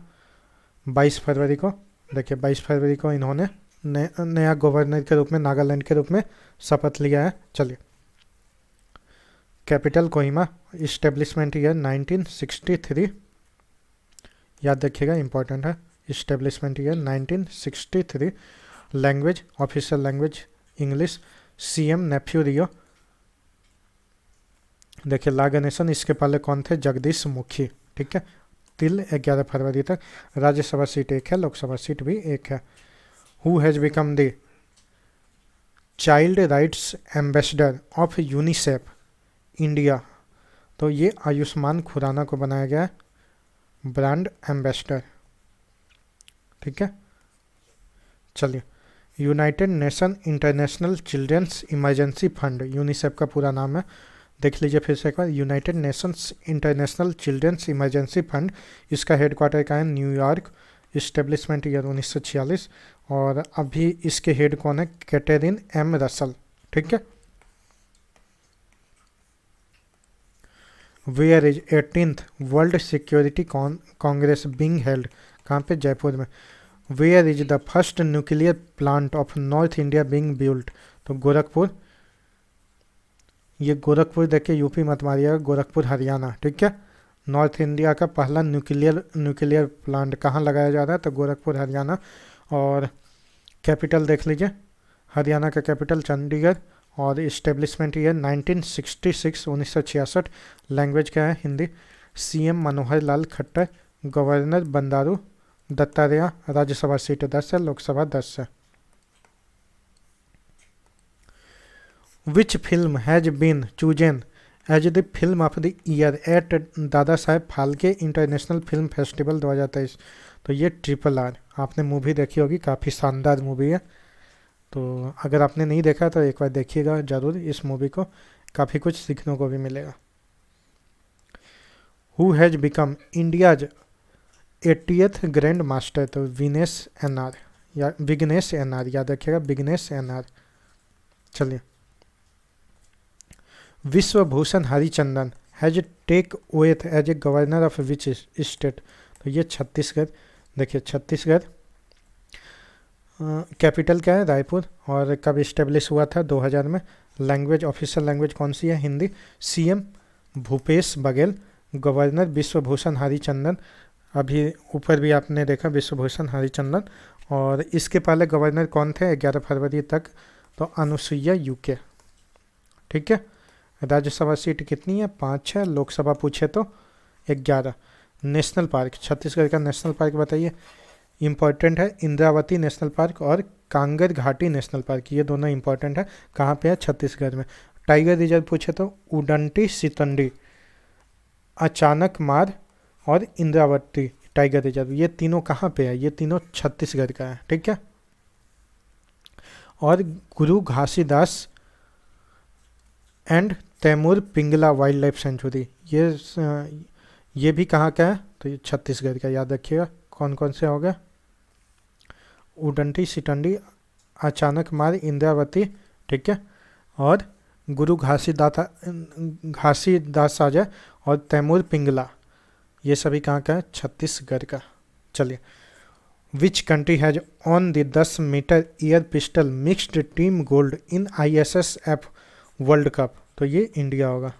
22 फरवरी को, देखिए 22 फरवरी को इन्होंने नया गवर्नर के रूप में, नागालैंड के रूप में शपथ लिया है। चलिए, कैपिटल कोहिमा, इस्टेब्लिशमेंट ईयर 1963, याद रखिएगा, इंपॉर्टेंट है, establishment year 1963। Language, official language English, CM Neiphiu Rio. देखिए, ला गणेशन, इसके पहले कौन थे, जगदीश मुखी, ठीक है। तिल 11 फरवरी तक। राज्यसभा सीट 1 है, लोकसभा सीट भी 1 है। Who has become the child rights ambassador of UNICEF India, तो ये आयुष्मान खुराना को बनाया गया है ब्रांड एम्बेसडर, ठीक है। चलिए, United Nation International Children's Emergency Fund, UNICEF का पूरा नाम है, देख लीजिए फिर से एक बार, United Nations International Children's Emergency Fund, इसका हेडक्वार्टर का है न्यूयॉर्क, इस्टेब्लिशमेंट ईयर 1946, और अभी इसके हेड कौन है, कैटेरिन एम रसल, ठीक है। Where is 18th world security congress being held, कहाँ पे, जयपुर में। Where is the first nuclear plant of north India being built, तो गोरखपुर, ये गोरखपुर देखिए, यूपी मत मारिएगा, गोरखपुर हरियाणा, ठीक है। नॉर्थ इंडिया का पहला न्यूक्लियर प्लांट कहाँ लगाया जा रहा है, तो गोरखपुर हरियाणा। और कैपिटल देख लीजिए, हरियाणा का कैपिटल चंडीगढ़, और इस्टेब्लिशमेंट ईयर 1966, 1966। लैंग्वेज क्या है, Hindi. CM Manohar Lal Khattar, governor Bandaru Dattatreya, Rajya Sabha seat 10 है, लोकसभा 10 है। Which film has been chosen as the film of the year at Dada Saheb Phalke international film festival 2023, तो ये RRR, आपने मूवी देखी होगी, काफ़ी शानदार मूवी है, तो अगर आपने नहीं देखा तो एक बार देखिएगा ज़रूर इस मूवी को, काफ़ी कुछ सीखने को भी मिलेगा। Who has become India's 80th grand master, तो विनेश एनआर, या विघ्नेश एनआर, याद रखिएगा, विघ्नेश एनआर। चलिए, Biswabhusan Harichandan has take oath as a governor of which state, तो ये छत्तीसगढ़, देखिए छत्तीसगढ़। कैपिटल क्या है, रायपुर, और कब इस्टेब्लिश हुआ था, 2000 में। लैंग्वेज, ऑफिशियल लैंग्वेज कौन सी है, हिंदी। सीएम भूपेश बघेल, गवर्नर विश्वभूषण हरिचंदन, अभी ऊपर भी आपने देखा विश्वभूषण हरिचंदन, और इसके पहले गवर्नर कौन थे 11 फरवरी तक, तो अनुसुईया यूके, ठीक है। राज्यसभा सीट कितनी है, 5 है, लोकसभा पूछे तो 11। नेशनल पार्क, छत्तीसगढ़ का नेशनल पार्क बताइए, इम्पॉर्टेंट है, इंद्रावती नेशनल पार्क और कांगर घाटी नेशनल पार्क, ये दोनों इंपॉर्टेंट है, कहाँ पे है, छत्तीसगढ़ में। टाइगर रिजर्व पूछे तो उडंटी सितंडी, अचानक मार और इंद्रावती टाइगर रिजर्व, ये तीनों कहाँ पे है, ये तीनों छत्तीसगढ़ का है, ठीक है। और Guru Ghasidas and Tamor Pingla wild life sanctuary, ये भी कहाँ का है, तो ये छत्तीसगढ़ का, याद रखिएगा। कौन कौन से हो गए, उडंटी सिटंडी, अचानक मार, इंद्रावती, ठीक है, और गुरु घासीदास साजा और तैमूर पिंगला, ये सभी कहाँ का है, छत्तीसगढ़ का। चलिए, which country has won the 10 metre air pistol mixed team gold in ISSF world cup, तो ये इंडिया होगा।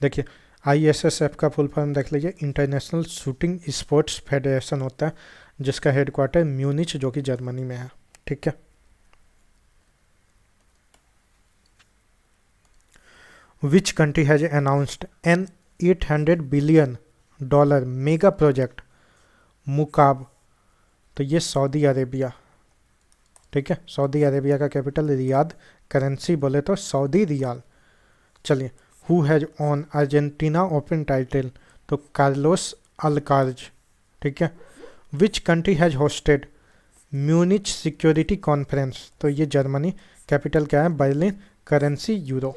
देखिए ISSF का फुल फॉर्म देख लीजिए, इंटरनेशनल शूटिंग स्पोर्ट्स फेडरेशन होता है, जिसका हेडक्वार्टर म्यूनिच जो कि जर्मनी में है, ठीक है। Which country has announced an $800 billion mega project Mukaab, तो ये सऊदी अरेबिया, ठीक है। सऊदी अरेबिया का कैपिटल रियाद, करेंसी बोले तो सऊदी रियाल। चलिए, who has won Argentina Open title, तो कार्लोस अल्कार्ज, ठीक है। Which country has hosted Munich security conference, तो ये जर्मनी, कैपिटल क्या है, Berlin, currency euro.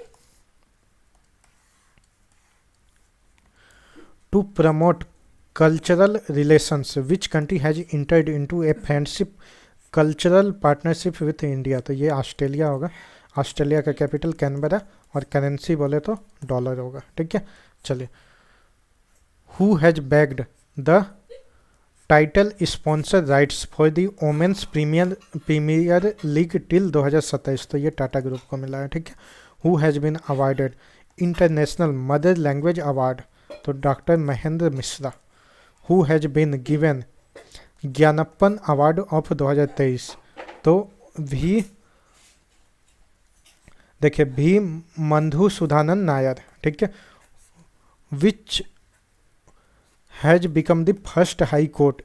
To promote cultural relations, which country has entered into a friendship cultural partnership with India, तो ये Australia होगा। ऑस्ट्रेलिया का कैपिटल कैनबरा और currency बोले तो डॉलर होगा, ठीक है। चलिए, who has bagged the title sponsor rights for the women's premier league till 2027, तो ये टाटा ग्रुप को मिला है, ठीक है। Who has been awarded international mother language award, तो doctor Mahendra Mishra. Who has been given Gnanappana award of 2023, तो भी देखिए भी मधुसूदनन नायर, ठीक है। Which has become the first high court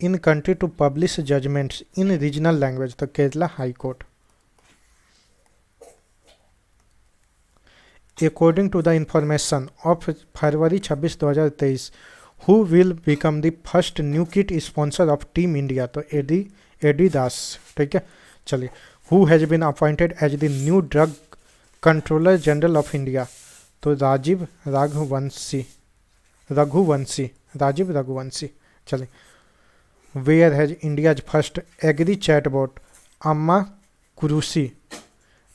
in country to publish judgments in regional language, तो Kerala high court. According to the information of February 26, 2023, who will become the first new kit sponsor of team India, तो A D Das, ठीक है। चलिए, who has been appointed as the new drug controller general of India, तो राजीव रघुवंशी। चलिए, where has India's first agri chatbot Ama Krushi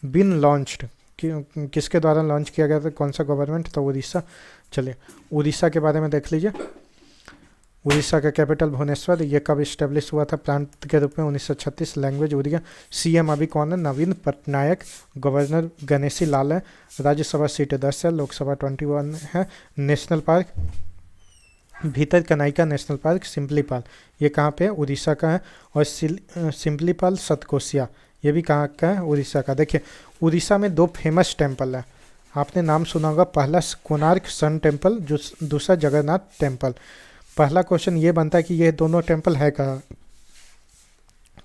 bin launched, किसके द्वारा launch किया गया था, कौन सा गवर्नमेंट, तो उड़ीसा। चलिए, उड़ीसा के बारे में देख लीजिए। उड़ीसा का कैपिटल भुवनेश्वर, ये कब इस्टेब्लिश हुआ था प्रांत के रूप में, 1936, लैंग्वेज उड़िया। सीएम अभी कौन है, नवीन पटनायक। गवर्नर गणेशी लाल है। राज्यसभा सीट 10 है, लोकसभा 21 है। नेशनल पार्क भीतर कनाइका नेशनल पार्क, सिम्पलीपाल, ये कहाँ पे है, उड़ीसा का है। और सिम्पलीपाल सतकोसिया, ये भी कहाँ का है, उड़ीसा का। देखिए, उड़ीसा में 2 फेमस टेम्पल है, आपने नाम सुना होगा, पहला कोणार्क सन टेम्पल, जो दूसरा जगन्नाथ टेम्पल। पहला क्वेश्चन ये बनता है कि ये दोनों टेम्पल है कहाँ,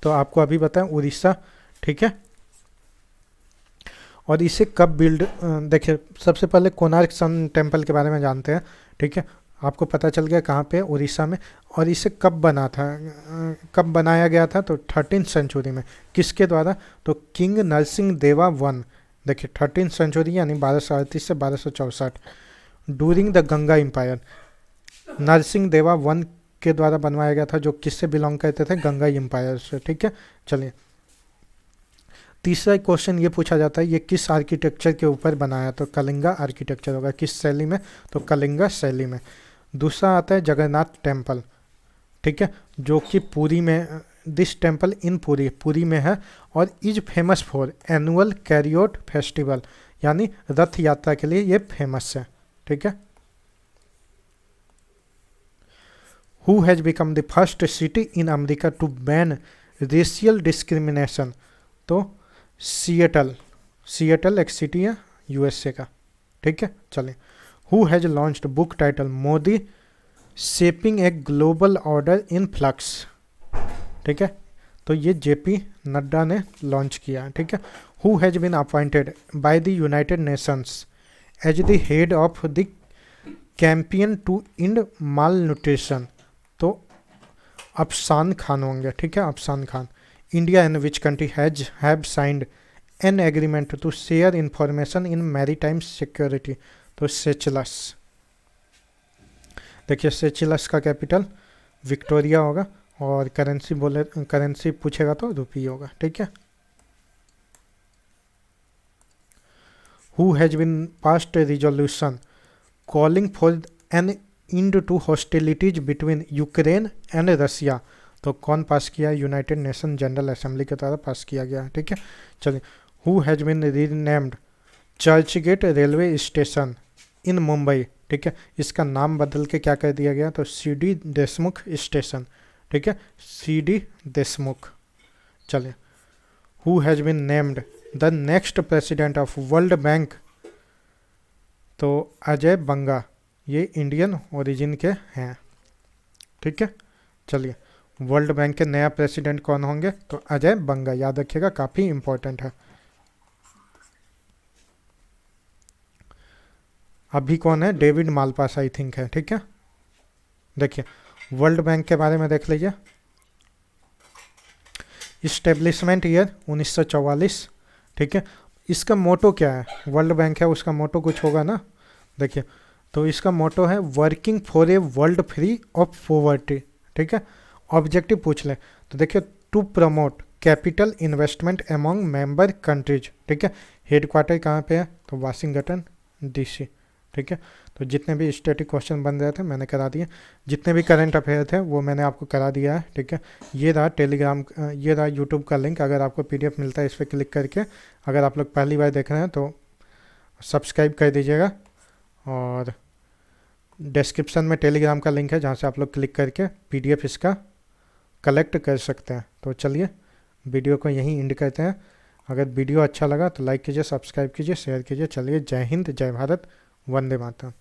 तो आपको अभी बताएं, उड़ीसा, ठीक है। और इसे कब बिल्ड, देखिए सबसे पहले कोणार्क सन टेम्पल के बारे में जानते हैं, ठीक है। आपको पता चल गया कहाँ पे, उड़ीसा में। और इसे कब बना था, कब बनाया गया था, तो 13th सेंचुरी में। किसके द्वारा, तो किंग नरसिंह देवा वन। देखिए 13th सेंचुरी यानी 1238 से 1264, during the Ganga empire. Narasimha Deva one के द्वारा बनवाया गया था, जो किससे बिलोंग करते थे, गंगा एम्पायर से, ठीक है। चलिए, तीसरा क्वेश्चन ये पूछा जाता है, ये किस आर्किटेक्चर के ऊपर बनाया, तो कलिंगा आर्किटेक्चर होगा। किस शैली में, तो कलिंगा शैली में। दूसरा आता है जगन्नाथ टेम्पल, ठीक है, जो कि पुरी में, दिस टेम्पल इन पुरी में है, और is famous for annual chariot festival, यानी रथ यात्रा के लिए ये फेमस है, ठीक है। Who has become the first city in America to ban racial discrimination, तो सिएटल एक सिटी है यूएसए का, ठीक है। चलिए, who has launched book title Modi shaping a global order in flux, ठीक है, तो ये जेपी नड्डा ने लॉन्च किया, ठीक है। Who has been appointed by the United Nations as the head of the campaign to end malnutrition, तो अफसान खान होंगे, ठीक है, Afshan Khan. India and which country have signed an agreement to share information in maritime security. तो Seychelles, देखिए सेचेलस का capital Victoria होगा और currency बोले, करेंसी पूछेगा तो रुपी होगा, ठीक है। Who has been passed resolution calling for an end to hostilities between Ukraine and Russia. तो कौन पास किया? यूनाइटेड नेशन जनरल असेंबली के द्वारा पास किया गया, ठीक है। चलिए, who has been renamed Churchgate railway station in Mumbai, ठीक है। इसका नाम बदल के क्या कर दिया गया? तो CD देशमुख स्टेशन, ठीक है, CD देशमुख। चलिए, who has been named the next president of world bank? तो अजय बंगा, ये इंडियन ओरिजिन के हैं, ठीक है। चलिए, वर्ल्ड बैंक के नया प्रेसिडेंट कौन होंगे? तो अजय बंगा, याद रखिएगा, काफ़ी इंपॉर्टेंट है। अभी कौन है? डेविड मालपास आई थिंक है, ठीक है। देखिए, वर्ल्ड बैंक के बारे में देख लीजिए। इस्टेब्लिशमेंट ईयर 1944, ठीक है। इसका मोटो क्या है? वर्ल्ड बैंक है, उसका मोटो कुछ होगा ना। देखिए, तो इसका मोटो है working for a world free of poverty, ठीक है। ऑब्जेक्टिव पूछ ले तो देखिए, to promote capital investment among member countries, ठीक है। हेडक्वार्टर कहाँ पे है? तो वाशिंगटन DC, ठीक है। तो जितने भी स्टैटिक क्वेश्चन बन रहे थे मैंने करा दिए, जितने भी करंट अफेयर थे वो मैंने आपको करा दिया है, ठीक है। ये रहा टेलीग्राम, ये रहा यूट्यूब का लिंक। अगर आपको PDF मिलता है इस पर क्लिक करके, अगर आप लोग पहली बार देख रहे हैं तो सब्सक्राइब कर दीजिएगा। और डिस्क्रिप्शन में टेलीग्राम का लिंक है जहाँ से आप लोग क्लिक करके PDF इसका कलेक्ट कर सकते हैं। तो चलिए, वीडियो को यहीं एंड करते हैं। अगर वीडियो अच्छा लगा तो लाइक कीजिए, सब्सक्राइब कीजिए, शेयर कीजिए। चलिए, जय हिंद, जय भारत, वंदे मातरम।